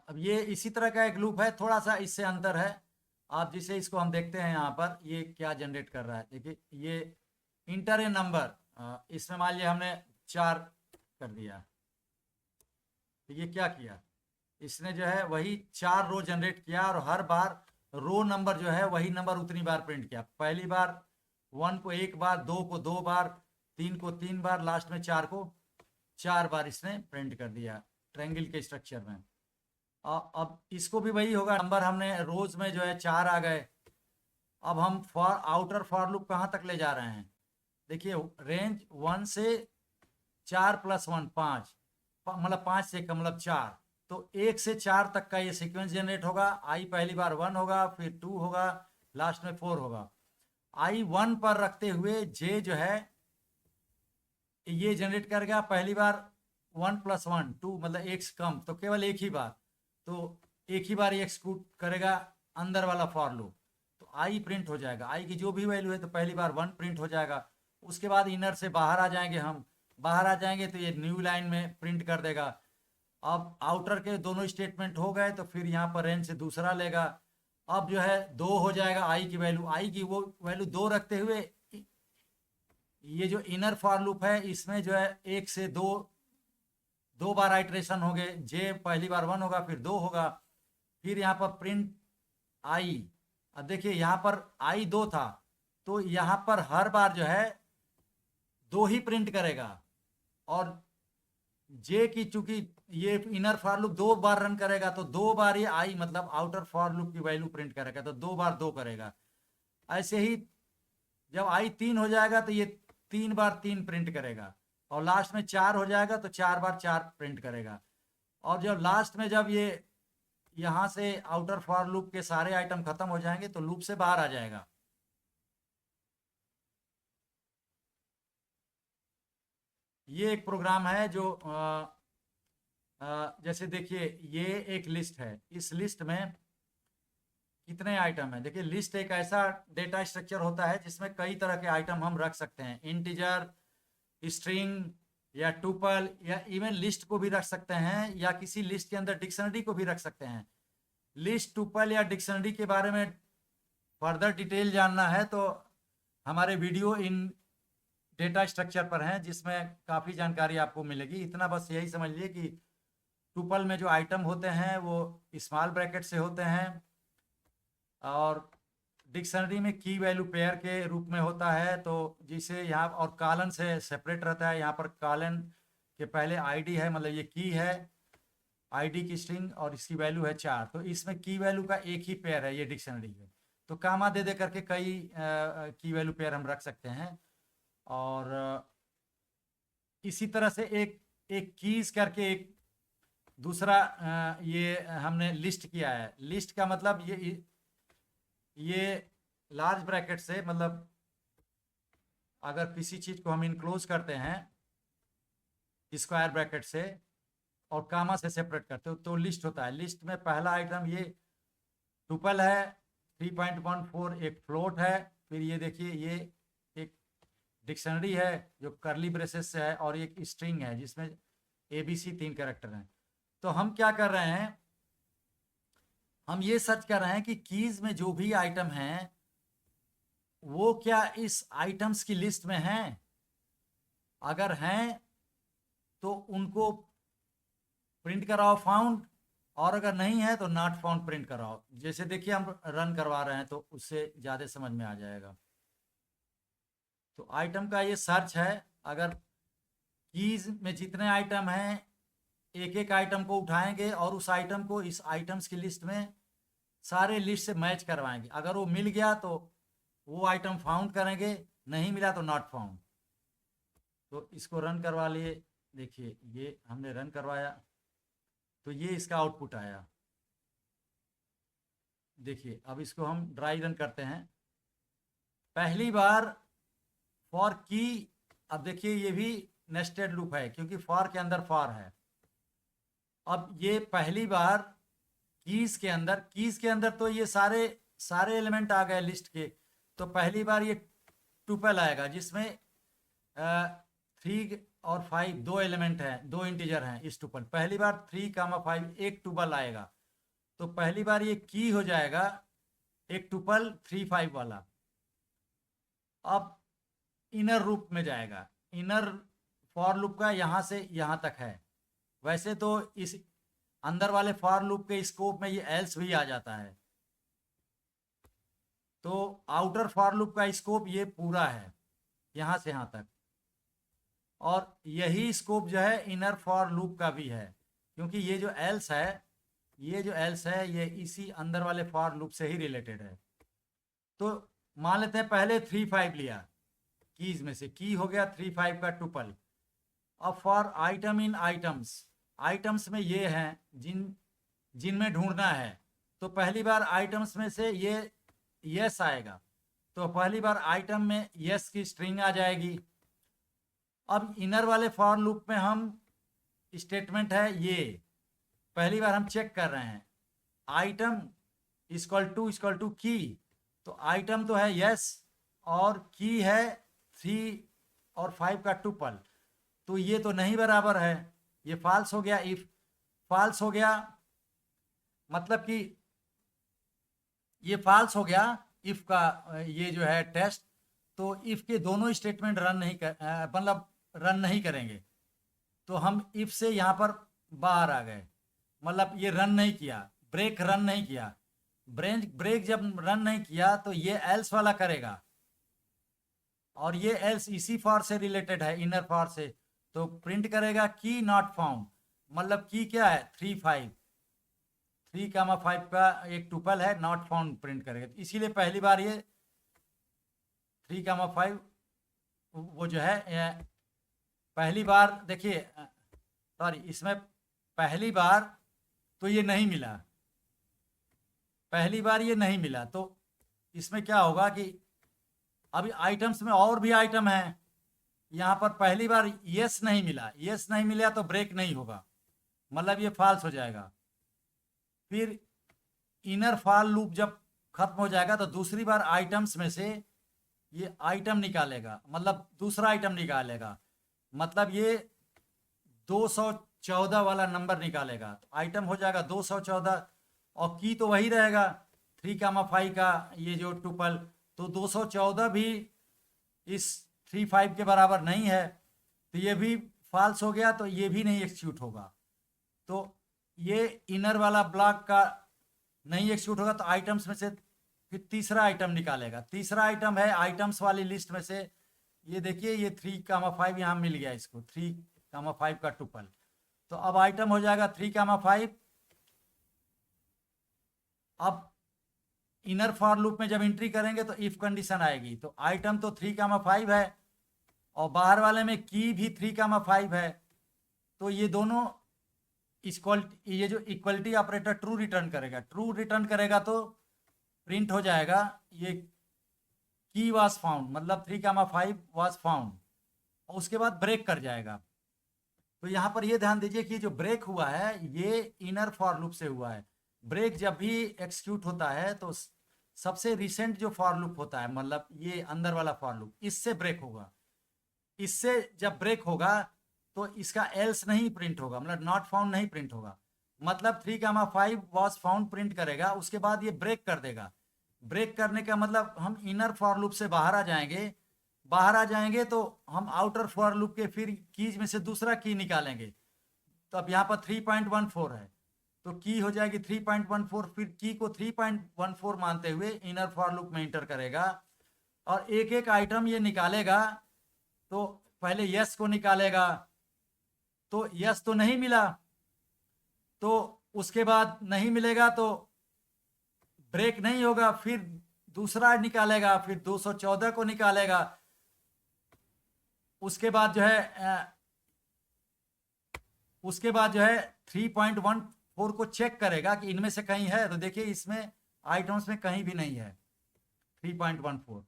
अब ये इसी तरह का एक लूप है, थोड़ा सा इससे अंतर है। आप जिसे इसको हम देखते हैं यहाँ पर ये क्या जनरेट कर रहा है। देखिए ये इंटर ए नंबर, इसमें मान लिया हमने 4 कर दिया, तो ये क्या किया, इसने जो है वही 4 रो जनरेट किया, और हर बार रो नंबर जो है वही नंबर उतनी बार प्रिंट किया। पहली बार 1 को 1 बार, 2 को 2 बार, 3 को 3 बार, लास्ट में 4 को 4 बार इसने प्रिंट कर दिया ट्रायंगल के स्ट्रक्चर में। अब इसको भी वही होगा, नंबर हमने रोज में जो है 4 आ गए। अब हम फॉर आउटर फॉर लूप कहाँ तक ले जा रहे हैं? देखिए रेंज 1 से 4 + 1 5, मतलब 5 से कम मतलब 4। तो 1 से 4 तक का ये सीक्वेंस जनरेट होगा। आई पहली बार 1 होगा, फिर 2 होगा, लास्ट में 4 होगा। आई 1 पर रखते हुए जे जो है ये जनरेट करेगा पहली बार 1 + 1 2, मतलब 1 से कम, तो केवल एक ही बार, तो एक ही बार ये एक्सिक्यूट करेगा अंदर वाला फॉर लूप। तो आई प्रिंट हो जाएगा, आई की जो भी वैल्यू है तो पहली बार 1 प्रिंट हो जाएगा। उसके बाद इनर से बाहर आ जाएंगे, हम बाहर आ जाएंगे तो ये न्यू लाइन में प्रिंट कर देगा। अब आउटर के दोनों स्टेटमेंट हो गए तो फिर यहाँ पर रेंज से दूसरा लेगा। अब जो है 2 हो जाएगा आई की वैल्यू, आई की वो वैल्यू 2 रखते हुए ये जो इनर फॉर लूप है इसमें जो है 1 से 2 बार आइट्रेशन हो गए। जे पहली बार 1 होगा, फिर 2 होगा, फिर यहाँ पर प्रिंट आई। अब देखिए यहाँ पर आई 2 था, तो यहाँ पर हर बार जो है 2 ही प्रिंट करेगा। और जे की चूंकि ये inner for loop 2 bar run करेगा, तो 2 बार ये आई मतलब आउटर फॉर लूप की वैल्यू प्रिंट करेगा, तो 2 बार 2 करेगा। ऐसे ही जब आई 3 हो जाएगा तो ये 3 बार 3 प्रिंट करेगा, और लास्ट में 4 हो जाएगा तो 4 बार 4 प्रिंट करेगा। और जब लास्ट में जब ये यहाँ से आउटर फॉर लूप के सारे आइटम खत्म हो जाएंगे तो लूप से बाहर आ जाएगा। ये एक प्रोग्राम है जो जैसे देखिए ये एक लिस्ट है, इस लिस्ट में कितने आइटम है। देखिए लिस्ट एक ऐसा डेटा स्ट्रक्चर होता है जिसमें कई तरह के आइटम हम रख सकते हैं, इंटीजर, स्ट्रिंग या टुपल, या इवन लिस्ट को भी रख सकते हैं, या किसी लिस्ट के अंदर डिक्शनरी को भी रख सकते हैं। लिस्ट, टुपल या डिक्शनरी के बारे में फर्दर डिटेल जानना है तो हमारे वीडियो इन डेटा स्ट्रक्चर पर हैं, जिसमें काफ़ी जानकारी आपको मिलेगी। इतना बस यही समझ लिए कि टुपल में जो आइटम होते हैं वो स्मॉल ब्रैकेट से होते हैं, और डिक्शनरी में की वैल्यू पेयर के रूप में होता है, तो जिसे यहाँ और कॉलन से सेपरेट रहता है। यहाँ पर कॉलन के पहले आईडी है, मतलब ये की है, आईडी की स्ट्रिंग, और इसकी वैल्यू है 4। तो इसमें की वैल्यू का एक ही पेयर है ये डिक्शनरी है, तो कामा दे दे करके कई की वैल्यू पेयर हम रख सकते हैं। और इसी तरह से एक एक कीज करके एक दूसरा ये हमने लिस्ट किया है। लिस्ट का मतलब ये लार्ज ब्रैकेट से, मतलब अगर किसी चीज को हम इनक्लोज करते हैं स्क्वायर ब्रैकेट से और कामा से सेपरेट करते हो तो लिस्ट होता है। लिस्ट में पहला आइटम ये टुपल है, 3.14 एक फ्लोट है, फिर ये देखिए ये एक डिक्शनरी है जो करली ब्रेसेस से है, और एक स्ट्रिंग है जिसमें ABC 3 कैरेक्टर हैं। तो हम क्या कर रहे हैं, हम ये सर्च कर रहे हैं कि कीज में जो भी आइटम हैं वो क्या इस आइटम्स की लिस्ट में हैं। अगर हैं तो उनको प्रिंट कराओ फाउंड, और अगर नहीं है तो नॉट फाउंड प्रिंट कराओ। जैसे देखिए हम रन करवा रहे हैं तो उससे ज़्यादा समझ में आ जाएगा। तो आइटम का ये सर्च है। अगर कीज में जितने आइटम हैं एक एक आइटम को उठाएंगे और उस आइटम को इस आइटम्स की लिस्ट में सारे लिस्ट से मैच करवाएंगे। अगर वो मिल गया तो वो आइटम फाउंड करेंगे, नहीं मिला तो नॉट फाउंड। तो इसको रन करवा लिए, देखिए ये हमने रन करवाया तो ये इसका आउटपुट आया। देखिए अब इसको हम ड्राई रन करते हैं। पहली बार फॉर की, अब देखिए ये भी नेस्टेड लूप है क्योंकि फॉर के अंदर फॉर है। अब ये पहली बार कीज के अंदर तो ये सारे एलिमेंट आ गए लिस्ट के। तो पहली बार ये टुपल आएगा जिसमें 3 और 5 दो एलिमेंट हैं, दो इंटीजर हैं इस टुपल। पहली बार 3, 5 एक टुपल आएगा, तो पहली बार ये की हो जाएगा एक टुपल 3, 5 वाला। अब इनर लूप में जाएगा। इनर फॉर लूप का यहाँ से यहाँ तक है। वैसे तो इस अंदर वाले फॉर लूप के स्कोप में ये एल्स भी आ जाता है, तो आउटर फॉर लूप का स्कोप ये पूरा है यहाँ से यहाँ तक, और यही स्कोप जो है इनर फॉर लूप का भी है, क्योंकि ये जो एल्स है ये इसी अंदर वाले फॉर लूप से ही रिलेटेड है। तो मान लेते हैं पहले 3, 5 लिया, कीज में से की हो गया 3, 5 का टुपल। अब फॉर आइटम इन आइटम्स में ये हैं जिनमें ढूंढना है, तो पहली बार आइटम्स में से ये यस आएगा, तो पहली बार आइटम में यस की स्ट्रिंग आ जाएगी। अब इनर वाले फॉर लूप में हम स्टेटमेंट है ये, पहली बार हम चेक कर रहे हैं आइटम इक्वल टू की, तो आइटम तो है यस और की है 3 और 5 का टुपल, तो ये तो नहीं बराबर है, ये फॉल्स हो गया। इफ फॉल्स हो गया मतलब कि ये फॉल्स हो गया इफ का ये जो है टेस्ट, तो इफ के दोनों स्टेटमेंट रन नहीं करेंगे। तो हम इफ से यहाँ पर बाहर आ गए, मतलब ये रन नहीं किया, ब्रेक रन नहीं किया। ब्रेक जब रन नहीं किया तो ये एल्स वाला करेगा, और ये एल्स इसी फॉर से रिलेटेड है, इनर फॉर से, तो प्रिंट करेगा की नॉट फाउंड। मतलब की क्या है 3, 5 का एक टुपल है, नॉट फाउंड प्रिंट करेगा। तो इसीलिए पहली बार ये 3, 5 वो जो है पहली बार देखिए सॉरी इसमें पहली बार तो ये नहीं मिला, पहली बार ये नहीं मिला, तो इसमें क्या होगा कि अभी आइटम्स में और भी आइटम है, यहाँ पर पहली बार यस नहीं मिला, यस नहीं मिला तो ब्रेक नहीं होगा, मतलब ये फॉल्स हो जाएगा। फिर इनर फॉर लूप जब खत्म हो जाएगा तो दूसरी बार आइटम्स में से ये आइटम निकालेगा, मतलब दूसरा आइटम निकालेगा, मतलब ये 214 वाला नंबर निकालेगा। तो आइटम हो जाएगा 214 और की तो वही रहेगा 3,5 का ये जो टुपल, तो 214 भी इस 35 के बराबर नहीं है, तो ये भी फॉल्स हो गया, तो ये भी नहीं एक्सिक्यूट होगा। तो ये इनर वाला ब्लॉक का नहीं एक्सिक्यूट होगा, तो आइटम्स में से फिर तीसरा आइटम निकालेगा। तीसरा आइटम है आइटम्स वाली लिस्ट में से, ये देखिए ये 3,5 यहाँ मिल गया इसको, 3,5 का टुपल। तो अब आइटम हो जाएगा 3,5। अब इनर फॉर लूप में जब एंट्री करेंगे तो इफ कंडीशन आएगी, तो आइटम तो 3,5 है और बाहर वाले में की भी 3,5 है, तो ये दोनों ये जो इक्वलिटी ऑपरेटर ट्रू रिटर्न करेगा, ट्रू रिटर्न करेगा तो प्रिंट हो जाएगा ये की वाज फाउंड, मतलब 3,5 वाज फाउंड, और उसके बाद ब्रेक कर जाएगा। तो यहाँ पर ये ध्यान दीजिए कि जो ब्रेक हुआ है ये इनर फॉर लूप से हुआ है। ब्रेक जब भी एक्सिक्यूट होता है तो सबसे रिसेंट जो फॉर लूप होता है, मतलब ये अंदर वाला फॉर लूप, इससे ब्रेक होगा। इससे जब ब्रेक होगा तो इसका एल्स नहीं प्रिंट होगा, मतलब नॉट फाउंड नहीं प्रिंट होगा, मतलब 3,5 वाज फाउंड प्रिंट करेगा, उसके बाद ये ब्रेक कर देगा। ब्रेक करने का मतलब हम इनर फॉर लूप से बाहर आ जाएंगे, बाहर आ जाएंगे तो हम आउटर फॉर लूप के फिर कीज में से दूसरा की निकालेंगे। तो अब यहाँ पर 3.14 है, तो की हो जाएगी 3.14, फिर की को 3.14 मानते हुए इनर फॉर लूप में इंटर करेगा और एक एक आइटम ये निकालेगा। तो पहले यस को निकालेगा, तो यस तो नहीं मिला, तो उसके बाद नहीं मिलेगा तो ब्रेक नहीं होगा, फिर दूसरा निकालेगा, फिर 214 को निकालेगा, उसके बाद जो है 3.14 को चेक करेगा कि इनमें से कहीं है, तो देखिए इसमें आइटम्स में कहीं भी नहीं है 3.14।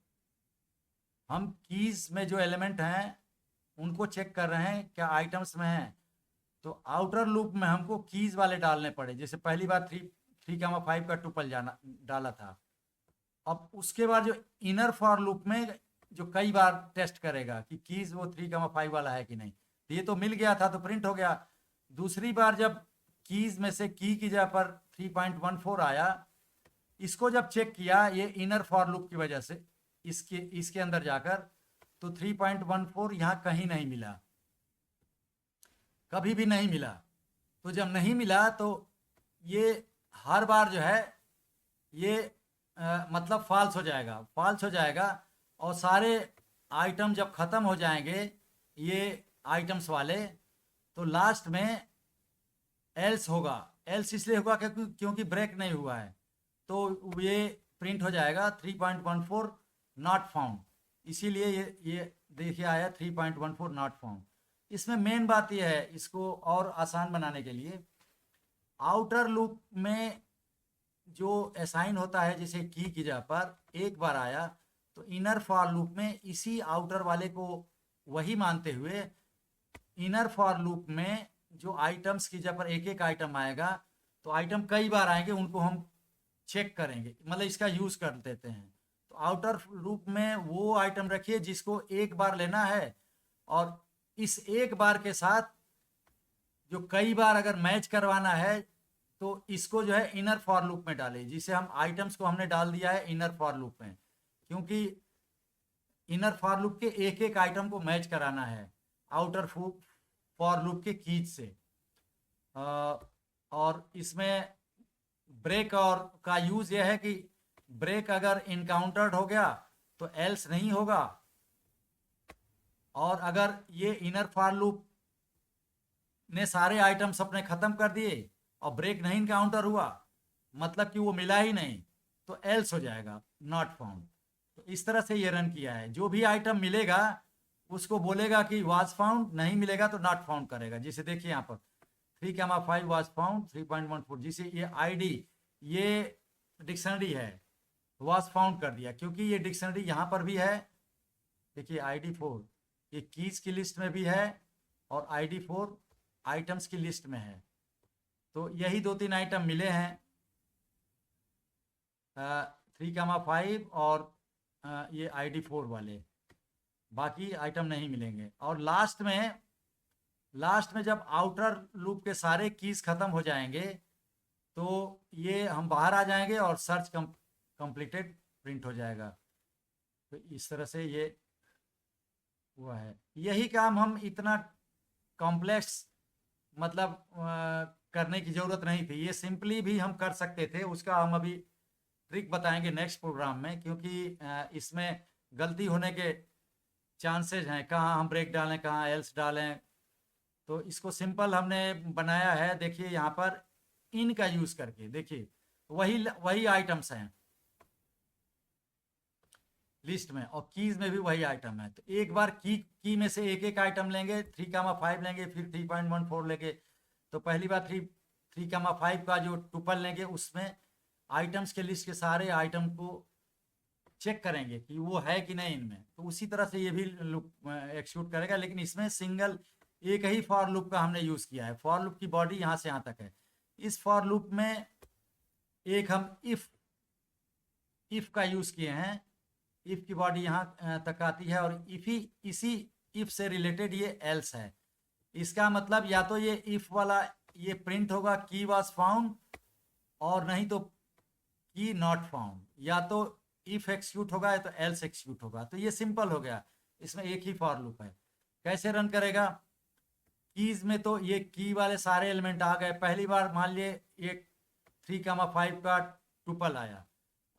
हम कीज में जो एलिमेंट हैं उनको चेक कर रहे हैं क्या आइटम्स में है, तो आउटर लूप में हमको कीज वाले डालने पड़े, जैसे पहली बार 3,5 का टुपल डाला था। अब उसके बाद जो इनर फॉर लूप में जो कई बार टेस्ट करेगा कि कीज वो 3,5 वाला है कि नहीं, तो ये तो मिल गया था तो प्रिंट हो गया। दूसरी बार जब कीज में से की जगह पर 3.14 आया, इसको जब चेक किया ये इनर फॉर लूप की वजह से इसके अंदर जाकर, तो 3.14 यहाँ कहीं नहीं मिला, कभी भी नहीं मिला। तो जब नहीं मिला तो ये हर बार जो है ये मतलब फॉल्स हो जाएगा, फॉल्स हो जाएगा, और सारे आइटम जब ख़त्म हो जाएंगे ये आइटम्स वाले, तो लास्ट में एल्स होगा। एल्स इसलिए होगा क्योंकि ब्रेक नहीं हुआ है, तो ये प्रिंट हो जाएगा 3.14 नॉट फाउंड, इसीलिए ये देखिए आया 3.14 नॉट फाउंड। इसमें मेन बात यह है, इसको और आसान बनाने के लिए आउटर लूप में जो असाइन होता है, जैसे की जगह पर एक बार आया, तो इनर फॉर लूप में इसी आउटर वाले को वही मानते हुए इनर फॉर लूप में जो आइटम्स की जगह पर एक एक आइटम आएगा, तो आइटम कई बार आएंगे उनको हम चेक करेंगे, मतलब इसका यूज कर देते हैं। तो आउटर लूप में वो आइटम रखिए जिसको एक बार लेना है, और इस एक बार के साथ जो कई बार अगर मैच करवाना है तो इसको जो है इनर फॉर लूप में डालें, जिसे हम आइटम्स को हमने डाल दिया है इनर फॉर लूप में, क्योंकि इनर फॉर लूप के एक एक आइटम को मैच कराना है आउटर फॉर लूप के कीज से। और इसमें ब्रेक और का यूज यह है कि ब्रेक अगर इनकाउंटर्ड हो गया तो एल्स नहीं होगा, और अगर ये इनर फॉर लूप ने सारे आइटम्स अपने खत्म कर दिए और ब्रेक नहीं इनकाउंटर हुआ, मतलब कि वो मिला ही नहीं, तो एल्स हो जाएगा नॉट फाउंड। तो इस तरह से ये रन किया है, जो भी आइटम मिलेगा उसको बोलेगा कि वाज फाउंड, नहीं मिलेगा तो नॉट फाउंड करेगा। जैसे देखिए यहाँ पर 3,5 वाज फाउंड 3.14, जिसे ये आईडी ये डिक्शनरी है वॉज फाउंड कर दिया, क्योंकि ये डिक्शनरी यहाँ पर भी है। देखिए ID4 ये कीज की लिस्ट में भी है और ID4 आइटम्स की लिस्ट में है। तो यही 2-3 आइटम मिले हैं 3,5 और ये ID4 वाले, बाकी आइटम नहीं मिलेंगे। और लास्ट में जब आउटर लूप के सारे कीज खत्म हो जाएंगे तो ये हम बाहर आ जाएंगे और सर्च कंप्लीटेड प्रिंट हो जाएगा। तो इस तरह से ये हुआ है। यही काम हम इतना कॉम्प्लेक्स मतलब करने की ज़रूरत नहीं थी, ये सिंपली भी हम कर सकते थे। उसका हम अभी ट्रिक बताएंगे नेक्स्ट प्रोग्राम में, क्योंकि इसमें गलती होने के चांसेस हैं, कहाँ हम ब्रेक डालें कहाँ एल्स डालें। तो इसको सिंपल हमने बनाया है। देखिए यहाँ पर इन का यूज़ करके, देखिए वही आइटम्स हैं लिस्ट में और कीज में भी वही आइटम है। तो एक बार की में से एक आइटम लेंगे, 3,5 लेंगे, फिर 3.14 लेंगे। तो पहली बार 3,5 का जो टुपल लेंगे उसमें आइटम्स के लिस्ट के सारे आइटम को चेक करेंगे कि वो है कि नहीं इनमें। तो उसी तरह से ये भी लूप एक्सिक्यूट करेगा, लेकिन इसमें सिंगल एक ही फॉर लूप का हमने यूज़ किया है। फॉर लूप की बॉडी यहाँ से यहाँ तक है। इस फॉर लूप में एक हम इफ का यूज़ किए हैं। इफ की बॉडी यहाँ तक आती है और इसी इफ से रिलेटेड ये एल्स है। इसका मतलब या तो ये इफ वाला ये प्रिंट होगा की वॉज फाउंड, और नहीं तो की नॉट फाउंड। या तो इफ एक्सिक्यूट होगा या तो एल्स एक्सिक्यूट होगा। तो ये सिंपल हो गया, इसमें एक ही फॉर लूप है। कैसे रन करेगा? कीज में तो ये की वाले सारे एलिमेंट आ गए। पहली बार मान लिए एक 3,5 का टुपल आया,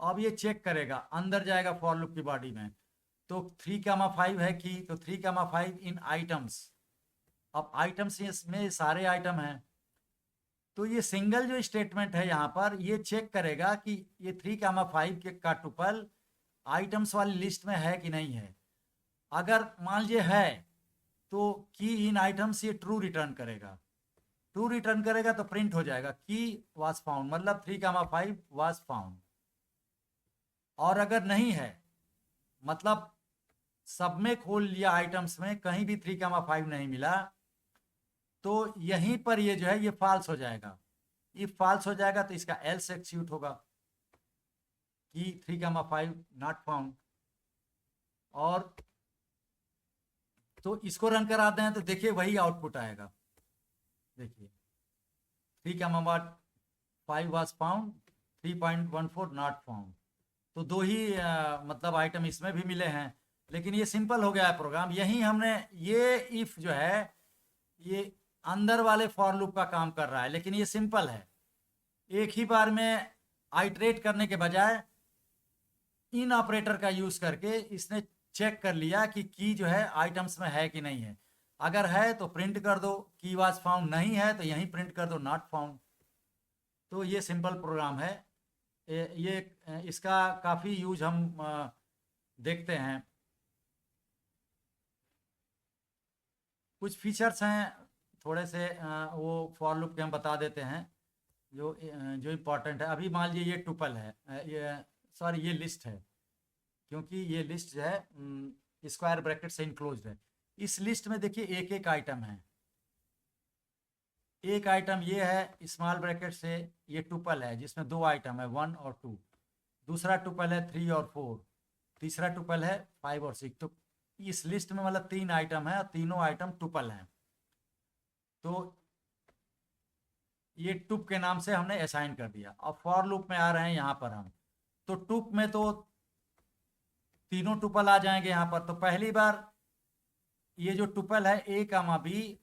अब ये चेक करेगा, अंदर जाएगा फॉर लूप की बॉडी में। तो 3,5 है की, तो 3,5 इन आइटम्स। अब आइटम्स में सारे आइटम हैं, तो ये सिंगल जो स्टेटमेंट है यहाँ पर ये चेक करेगा कि ये 3,5 के का टुपल आइटम्स वाली लिस्ट में है कि नहीं है। अगर मान लीजिए है तो की इन आइटम्स ये ट्रू रिटर्न करेगा। ट्रू रिटर्न करेगा तो प्रिंट हो जाएगा की वाज फाउंड, मतलब 3,5 वाज फाउंड। और अगर नहीं है, मतलब सब में खोल लिया आइटम्स में कहीं भी 3,5 नहीं मिला, तो यहीं पर ये जो है ये फॉल्स हो जाएगा। ये फॉल्स हो जाएगा तो इसका एल्स एक्सिक्यूट होगा कि 3,5 नॉट फाउंड। और तो इसको रन कराते हैं तो देखिए वही आउटपुट आएगा। देखिए 3,5 वाज फाउंड, 3.14 नॉट फाउंड। तो दो ही मतलब आइटम इसमें भी मिले हैं, लेकिन ये सिंपल हो गया है प्रोग्राम। यही हमने ये इफ जो है ये अंदर वाले फॉर लूप का काम कर रहा है, लेकिन ये सिंपल है। एक ही बार में आइटरेट करने के बजाय इन ऑपरेटर का यूज करके इसने चेक कर लिया कि की जो है आइटम्स में है कि नहीं है। अगर है तो प्रिंट कर दो, की वाज फाउंड, नहीं है तो यहीं प्रिंट कर दो नॉट फाउंड। तो ये सिंपल प्रोग्राम है। ये इसका काफ़ी यूज हम देखते हैं। कुछ फीचर्स हैं थोड़े से वो फॉर लूप के हम बता देते हैं जो इम्पोर्टेंट है। अभी मान लीजिए ये टुपल है, ये सॉरी ये लिस्ट है, क्योंकि ये लिस्ट जो है स्क्वायर ब्रैकेट से इनक्लोज्ड है। इस लिस्ट में देखिए एक एक आइटम है। एक आइटम ये है स्मॉल ब्रैकेट से, ये टुपल है जिसमें दो आइटम है 1 और 2। दूसरा टुपल है 3 और 4। तीसरा टुपल है 5 और 6। तो इस लिस्ट में मतलब 3 आइटम है और तीनों आइटम टुपल हैं। तो ये टुप के नाम से हमने असाइन कर दिया। अब फॉर लूप में आ रहे हैं यहाँ पर हम, तो टुप में तो तीनों टुपल आ जाएंगे यहाँ पर। तो पहली बार ये जो टुपल है A, B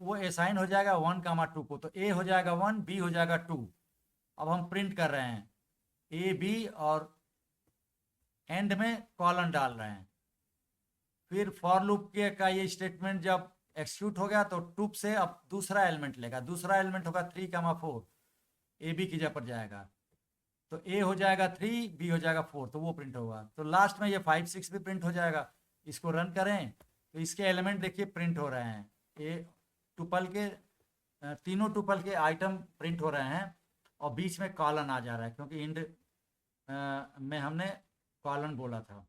वो असाइन हो जाएगा 1, 2 को। तो A हो जाएगा 1, B हो जाएगा 2। अब हम प्रिंट कर रहे हैं A, B और एंड में कॉलन डाल रहे हैं। फिर फॉर लूप के का ये स्टेटमेंट जब एक्सिक्यूट हो गया तो टुप से अब दूसरा एलिमेंट लेगा। दूसरा एलिमेंट होगा 3, 4, A, B की जगह पर जाएगा। तो A हो जाएगा 3, B हो जाएगा 4, तो वो प्रिंट होगा। तो लास्ट में ये 5, 6 भी प्रिंट हो जाएगा। इसको रन करें तो इसके एलिमेंट देखिए प्रिंट हो रहे हैं। टुपल के तीनों टुपल के आइटम प्रिंट हो रहे हैं और बीच में कॉलन आ जा रहा है, क्योंकि इंड में हमने कॉलन बोला था।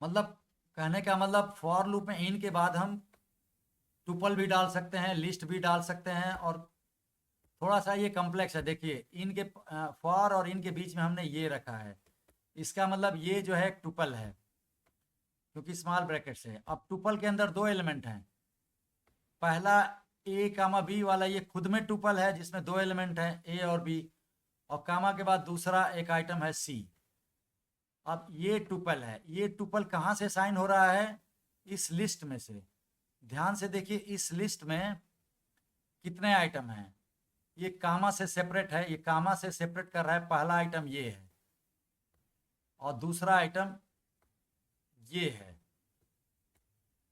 मतलब कहने का मतलब फॉर लूप में इन के बाद हम टुपल भी डाल सकते हैं, लिस्ट भी डाल सकते हैं, और थोड़ा सा ये कॉम्प्लेक्स है। देखिए इनके फॉर और इनके बीच में हमने ये रखा है, इसका मतलब ये जो है टुपल है, क्योंकि स्मॉल ब्रैकेट से है। अब टुपल के अंदर दो एलिमेंट हैं, पहला ए कामा बी वाला ये खुद में टुपल है जिसमें दो एलिमेंट हैं ए और बी, और कामा के बाद दूसरा एक आइटम है सी। अब ये टुपल है, ये टुपल कहाँ से साइन हो रहा है? इस लिस्ट में से। ध्यान से देखिए इस लिस्ट में कितने आइटम हैं, ये कामा से सेपरेट है, ये कामा से सेपरेट कर रहा है। पहला आइटम ये है और दूसरा आइटम ये है।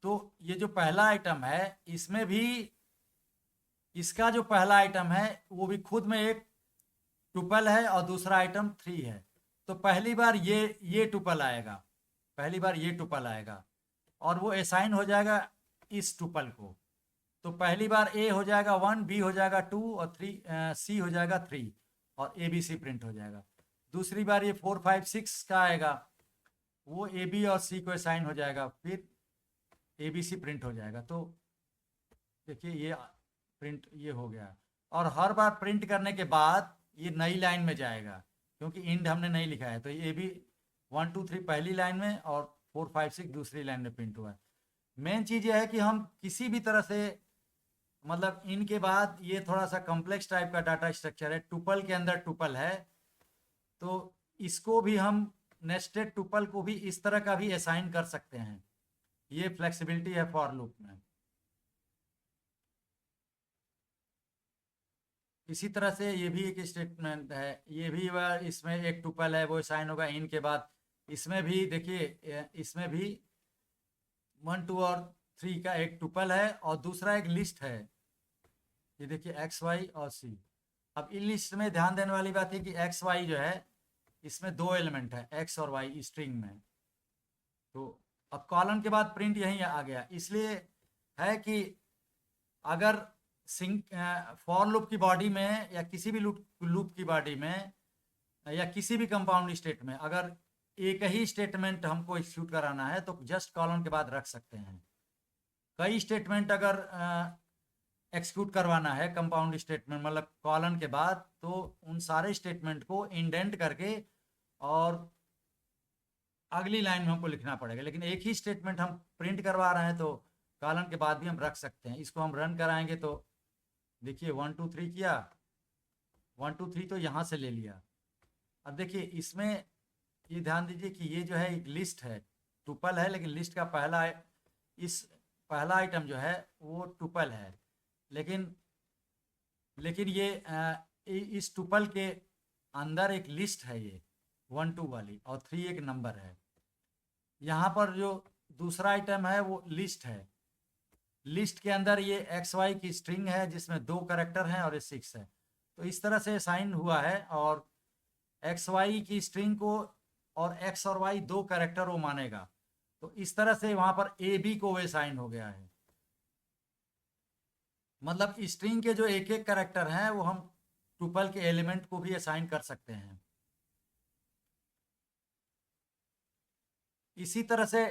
तो ये जो पहला आइटम है इसमें भी इसका जो पहला आइटम है वो भी खुद में एक टुपल है और दूसरा आइटम 3 है। तो पहली बार ये टुपल आएगा, पहली बार ये टुपल आएगा और वो असाइन हो जाएगा इस टुपल को। तो पहली बार ए हो जाएगा 1, बी हो जाएगा 2 और 3 सी हो जाएगा 3 और ए बी सी प्रिंट हो जाएगा। दूसरी बार ये 4 5 6 का आएगा, वो ए बी और सी को असाइन हो जाएगा, फिर ए बी सी प्रिंट हो जाएगा। तो देखिए ये प्रिंट ये हो गया, और हर बार प्रिंट करने के बाद ये नई लाइन में जाएगा, क्योंकि इंड हमने नहीं लिखा है। तो ये भी 1 2 3 पहली लाइन में और 4 5 6 दूसरी लाइन में प्रिंट हुआ है। मेन चीज़ ये है कि हम किसी भी तरह से, मतलब इनके बाद ये थोड़ा सा कॉम्प्लेक्स टाइप का डाटा स्ट्रक्चर है, टुपल के अंदर टुपल है, तो इसको भी हम नेस्टेड टुपल को भी इस तरह का भी असाइन कर सकते हैं। ये फ्लेक्सिबिलिटी है फॉर लूप में। इसी तरह से ये भी एक स्टेटमेंट है, ये भी इसमें एक टुपल है वो असाइन होगा इन के बाद। इसमें भी देखिए इसमें भी 1 2 और 3 का एक टुपल है और दूसरा एक लिस्ट है। ये देखिए एक्स वाई और सी। अब इन लिस्ट में ध्यान देने वाली बात है कि एक्स वाई जो है इसमें दो एलिमेंट है, एक्स और वाई स्ट्रिंग में। तो अब कॉलम के बाद प्रिंट यहीं आ गया, इसलिए है कि अगर फॉर लूप की बॉडी में या किसी भी लूप की बॉडी में या किसी भी कंपाउंड स्टेट में अगर एक ही स्टेटमेंट हमको एग्जीक्यूट कराना है तो जस्ट कॉलम के बाद रख सकते हैं। कई स्टेटमेंट अगर एक्सिक्यूट करवाना है कंपाउंड स्टेटमेंट मतलब कॉलन के बाद, तो उन सारे स्टेटमेंट को इंडेंट करके और अगली लाइन में हमको लिखना पड़ेगा। लेकिन एक ही स्टेटमेंट हम प्रिंट करवा रहे हैं तो कॉलन के बाद भी हम रख सकते हैं। इसको हम रन कराएंगे तो देखिए 1 2 3 किया, 1 2 3 तो यहाँ से ले लिया। अब देखिए इसमें ये ध्यान दीजिए कि ये जो है एक लिस्ट है, टुपल है, लेकिन लिस्ट का पहला आइटम जो है वो टुपल है, लेकिन ये इस टुपल के अंदर एक लिस्ट है, ये 1 2 वाली, और 3 एक नंबर है। यहाँ पर जो दूसरा आइटम है वो लिस्ट है, लिस्ट के अंदर ये एक्स वाई की स्ट्रिंग है जिसमें 2 कैरेक्टर हैं और ये 6 है। तो इस तरह से साइन हुआ है, और एक्स वाई की स्ट्रिंग को और एक्स और वाई 2 कैरेक्टर वो मानेगा। तो इस तरह से वहाँ पर ए बी को वे साइन हो गया है। मतलब स्ट्रिंग के जो एक एक कैरेक्टर हैं वो हम टुपल के एलिमेंट को भी असाइन कर सकते हैं। इसी तरह से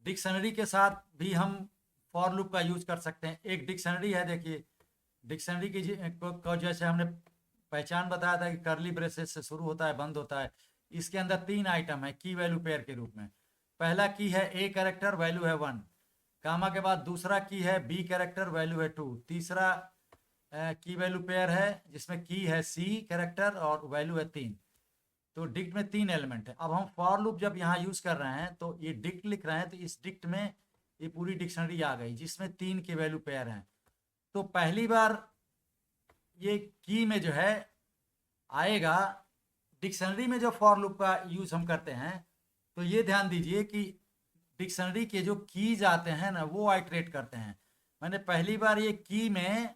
डिक्शनरी के साथ भी हम फॉर लूप का यूज कर सकते हैं। एक डिक्शनरी है, देखिए डिक्शनरी की को जैसे हमने पहचान बताया था कि कर्ली ब्रेसेस से शुरू होता है बंद होता है। इसके अंदर 3 आइटम है की वैल्यू पेयर के रूप में। पहला की है ए कैरेक्टर, वैल्यू है 1, कामा के बाद दूसरा की है बी कैरेक्टर, वैल्यू है 2, तीसरा की वैल्यू पेयर है जिसमें की है सी कैरेक्टर और वैल्यू है 3। तो डिक्ट में 3 एलिमेंट है। अब हम फॉर लूप जब यहाँ यूज कर रहे हैं तो ये डिक्ट लिख रहे हैं, तो इस डिक्ट में ये पूरी डिक्शनरी आ गई जिसमें 3 के वैल्यू पेयर हैं। तो पहली बार ये की में जो है आएगा, डिक्शनरी में जो फॉर लूप का यूज हम करते हैं तो ये ध्यान दीजिए कि डिक्शनरी के जो कीज आते हैं ना वो आइटरेट करते हैं। मैंने पहली बार ये की में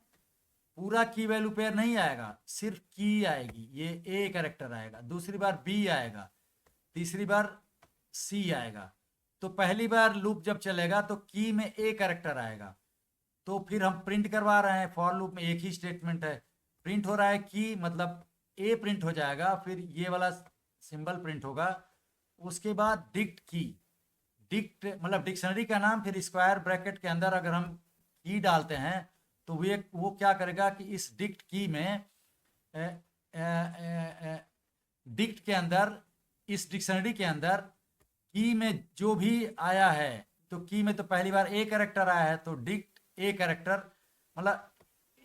पूरा की वैल्यू पेयर नहीं आएगा, सिर्फ की आएगी, ये ए कैरेक्टर आएगा, दूसरी बार बी आएगा, तीसरी बार सी आएगा। तो पहली बार लूप जब चलेगा तो की में ए कैरेक्टर आएगा, तो फिर हम प्रिंट करवा रहे हैं, फॉर लूप में एक ही स्टेटमेंट है प्रिंट हो रहा है की, मतलब ए प्रिंट हो जाएगा, फिर ये वाला सिंबल प्रिंट होगा। उसके बाद डिक्ट की, डिक्ट मतलब डिक्शनरी का नाम, फिर स्क्वायर ब्रैकेट के अंदर अगर हम की डालते हैं तो वो क्या करेगा कि इस डिक्ट की में डिक्ट के अंदर, इस डिक्शनरी के अंदर की में जो भी आया है, तो की में तो पहली बार ए कैरेक्टर आया है, तो डिक्ट ए कैरेक्टर, मतलब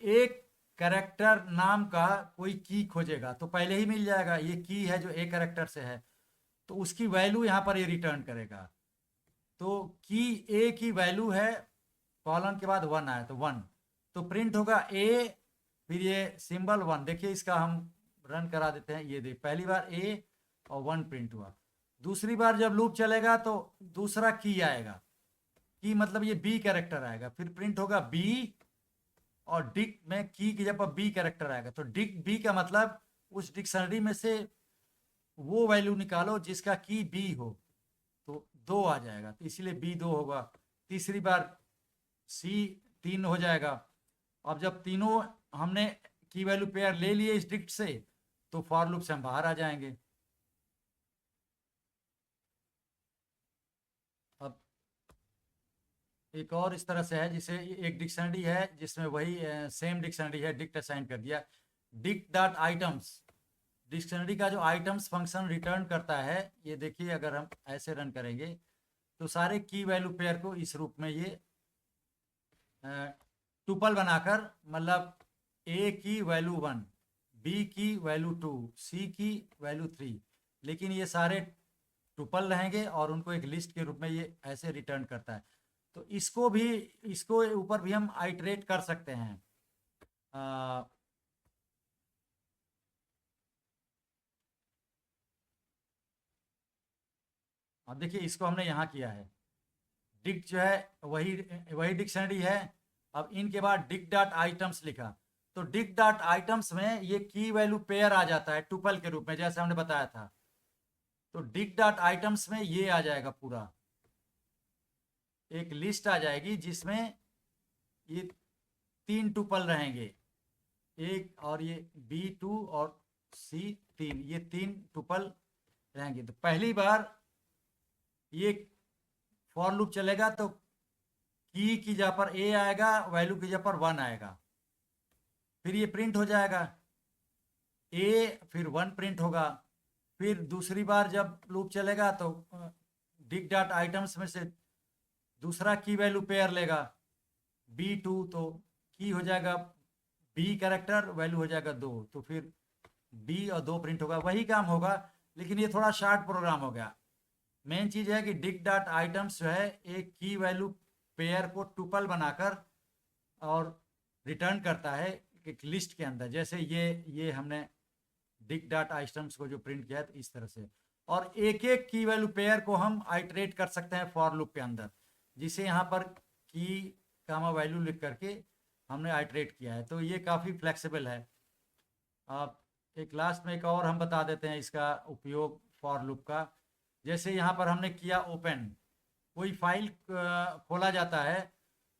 एक कैरेक्टर नाम का कोई की खोजेगा तो पहले ही मिल जाएगा, ये की है जो ए कैरेक्टर से है, तो उसकी वैल्यू यहाँ पर ये रिटर्न करेगा। तो की ए की वैल्यू है, कॉलन के बाद 1 आया तो 1, तो प्रिंट होगा ए, फिर ये सिंबल 1। देखिए इसका हम रन करा देते हैं, ये देख पहली बार ए और 1 प्रिंट हुआ। दूसरी बार जब लूप चलेगा तो दूसरा की आएगा, की मतलब ये बी कैरेक्टर आएगा, फिर प्रिंट होगा बी, और डिक में की जब बी कैरेक्टर आएगा तो डिक बी का मतलब उस डिक्शनरी में से वो वैल्यू निकालो जिसका की बी हो, तो 2 आ जाएगा, तो इसीलिए बी 2 होगा। तीसरी बार सी 3 हो जाएगा। अब जब तीनों हमने की वैल्यू पेयर ले लिए इस डिक्ट से, तो फॉर लूप से हम बाहर आ जाएंगे। अब एक और इस तरह से है, जिसे एक डिक्शनरी है जिसमें वही सेम डिक्शनरी है, डिक्ट असाइन कर दिया, डिक्ट डॉट आइटम्स, डिक्शनरी का जो आइटम्स फंक्शन रिटर्न करता है, ये देखिए अगर हम ऐसे रन करेंगे तो सारे की वैल्यू पेयर को इस रूप में ये टुपल बनाकर, मतलब ए की वैल्यू 1, बी की वैल्यू 2, सी की वैल्यू 3, लेकिन ये सारे टुपल रहेंगे और उनको एक लिस्ट के रूप में ये ऐसे रिटर्न करता है। तो इसको ऊपर भी हम आइटरेट कर सकते हैं। अब देखिए इसको हमने यहाँ किया है, डिक्ट जो है वही वही डिक्शनरी है। अब इनके बाद डिक्ट डॉट आइटम्स लिखा, तो डिक्ट डॉट आइटम्स में ये की वैल्यू पेयर आ जाता है टुपल के रूप में, जैसे हमने बताया था। तो डिक्ट डॉट आइटम्स में ये आ जाएगा, पूरा एक लिस्ट आ जाएगी जिसमें ये 3 टुपल रहेंगे, एक और ये B2 और C3, ये 3 टुपल रहेंगे। तो पहली बार ये फॉर लूप चलेगा तो की जगह पर ए आएगा, वैल्यू की जगह पर 1 आएगा, फिर ये प्रिंट हो जाएगा ए, फिर 1 प्रिंट होगा। फिर दूसरी बार जब लूप चलेगा तो डिक्ट डॉट आइटम्स में से दूसरा की वैल्यू पेयर लेगा, B2, तो की हो जाएगा बी कैरेक्टर, वैल्यू हो जाएगा 2, तो फिर बी और 2 प्रिंट होगा, वही काम होगा, लेकिन ये थोड़ा शार्ट प्रोग्राम हो गया। मेन चीज़ है कि डिक्ट डॉट आइटम्स जो है एक की वैल्यू पेयर को टुपल बनाकर और रिटर्न करता है एक लिस्ट के अंदर, जैसे ये हमने डिक्ट डॉट आइटम्स को जो प्रिंट किया है, तो इस तरह से। और एक एक की वैल्यू पेयर को हम आइटरेट कर सकते हैं फॉर लूप के अंदर, जिसे यहाँ पर की कामा वैल्यू लिख करके हमने आइटरेट किया है, तो ये काफ़ी फ्लेक्सिबल है। अब एक लास्ट में एक और हम बता देते हैं इसका उपयोग फॉर लूप का। जैसे यहाँ पर हमने किया ओपन, कोई फाइल खोला जाता है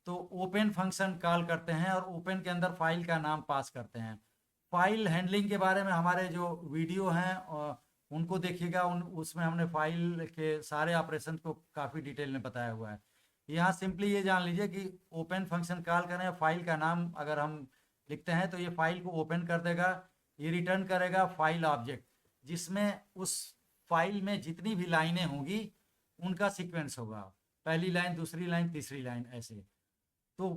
तो ओपन फंक्शन कॉल करते हैं और ओपन के अंदर फाइल का नाम पास करते हैं। फाइल हैंडलिंग के बारे में हमारे जो वीडियो हैं उनको देखिएगा, उसमें हमने फाइल के सारे ऑपरेशन को काफ़ी डिटेल में बताया हुआ है। यहाँ सिंपली ये जान लीजिए कि ओपन फंक्शन कॉल करें, फाइल का नाम अगर हम लिखते हैं तो ये फाइल को ओपन कर देगा, ये रिटर्न करेगा फाइल ऑब्जेक्ट, जिसमें उस फाइल में जितनी भी लाइनें होंगी उनका सीक्वेंस होगा, पहली लाइन, दूसरी लाइन, तीसरी लाइन, ऐसे। तो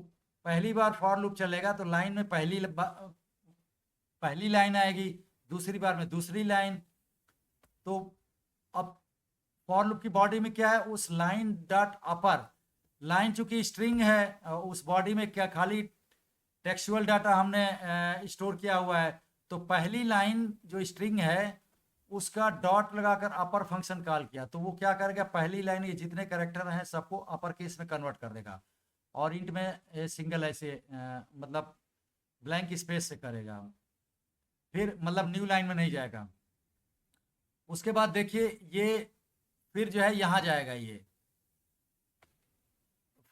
पहली बार फॉर लूप चलेगा तो लाइन में पहली लाइन आएगी, दूसरी बार में दूसरी लाइन। तो अब फॉर लूप की बॉडी में क्या है, उस लाइन डॉट अपर, लाइन चूंकि स्ट्रिंग है, उस बॉडी में क्या खाली टेक्सचुअल डाटा हमने स्टोर किया हुआ है, तो पहली लाइन जो स्ट्रिंग है उसका डॉट लगाकर अपर फंक्शन कॉल किया, तो वो क्या करेगा, पहली लाइन के जितने कैरेक्टर हैं सबको अपर केस में कन्वर्ट कर देगा, और इंट में सिंगल ऐसे मतलब ब्लैंक स्पेस से करेगा, फिर मतलब न्यू लाइन में नहीं जाएगा। उसके बाद देखिए ये फिर जो है यहाँ जाएगा, ये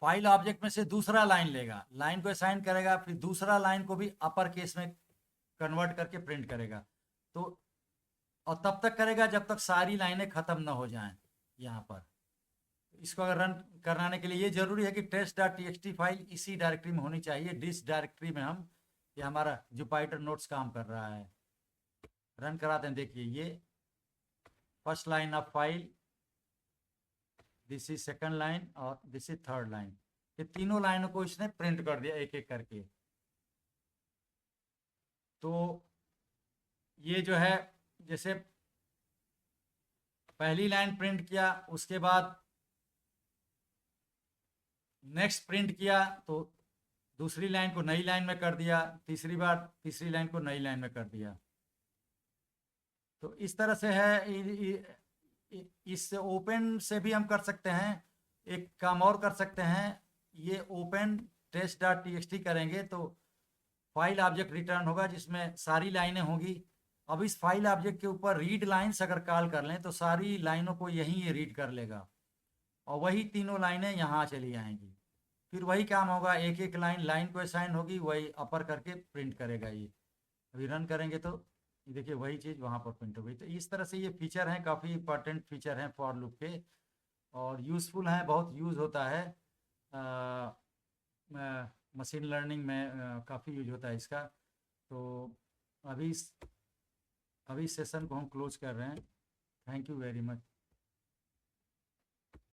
फाइल ऑब्जेक्ट में से दूसरा लाइन लेगा, लाइन को असाइन करेगा, फिर दूसरा लाइन को भी अपर केस में कन्वर्ट करके प्रिंट करेगा। तो और तब तक करेगा जब तक सारी लाइनें ख़त्म ना हो जाएं यहाँ पर। इसको अगर रन कराने के लिए ये जरूरी है कि test.txt फाइल इसी डायरेक्टरी में होनी चाहिए, डिस डायरेक्टरी में हम, ये हमारा जुपिटर नोट्स काम कर रहा है। रन कराते हैं, देखिए ये first line of file, this is second line और दिस इज थर्ड लाइन। ये तीनों लाइनों को इसने प्रिंट कर दिया एक एक करके। तो ये जो है, जैसे पहली लाइन प्रिंट किया, उसके बाद नेक्स्ट प्रिंट किया तो दूसरी लाइन को नई लाइन में कर दिया, तीसरी बार तीसरी लाइन को नई लाइन में कर दिया। तो इस तरह से है। इस ओपन से भी हम कर सकते हैं। एक काम और कर सकते हैं, ये ओपन test.txt करेंगे तो फाइल ऑब्जेक्ट रिटर्न होगा जिसमें सारी लाइनें होंगी। अब इस फाइल ऑब्जेक्ट के ऊपर रीड लाइन्स अगर कॉल कर लें तो सारी लाइनों को यहीं ये रीड कर लेगा और वही तीनों लाइनें यहाँ चली आएंगी। फिर वही काम होगा, एक एक लाइन को असाइन होगी, वही अपर करके प्रिंट करेगा। ये अभी रन करेंगे तो देखिए वही चीज़ वहाँ पर प्रिंट हो गई। तो इस तरह से ये फीचर हैं, काफ़ी इंपॉर्टेंट फीचर हैं फॉर लूप के और यूज़फुल हैं, बहुत यूज़ होता है। मशीन लर्निंग में काफ़ी यूज होता है इसका। तो अभी इस सेशन को हम क्लोज कर रहे हैं। Thank you very much.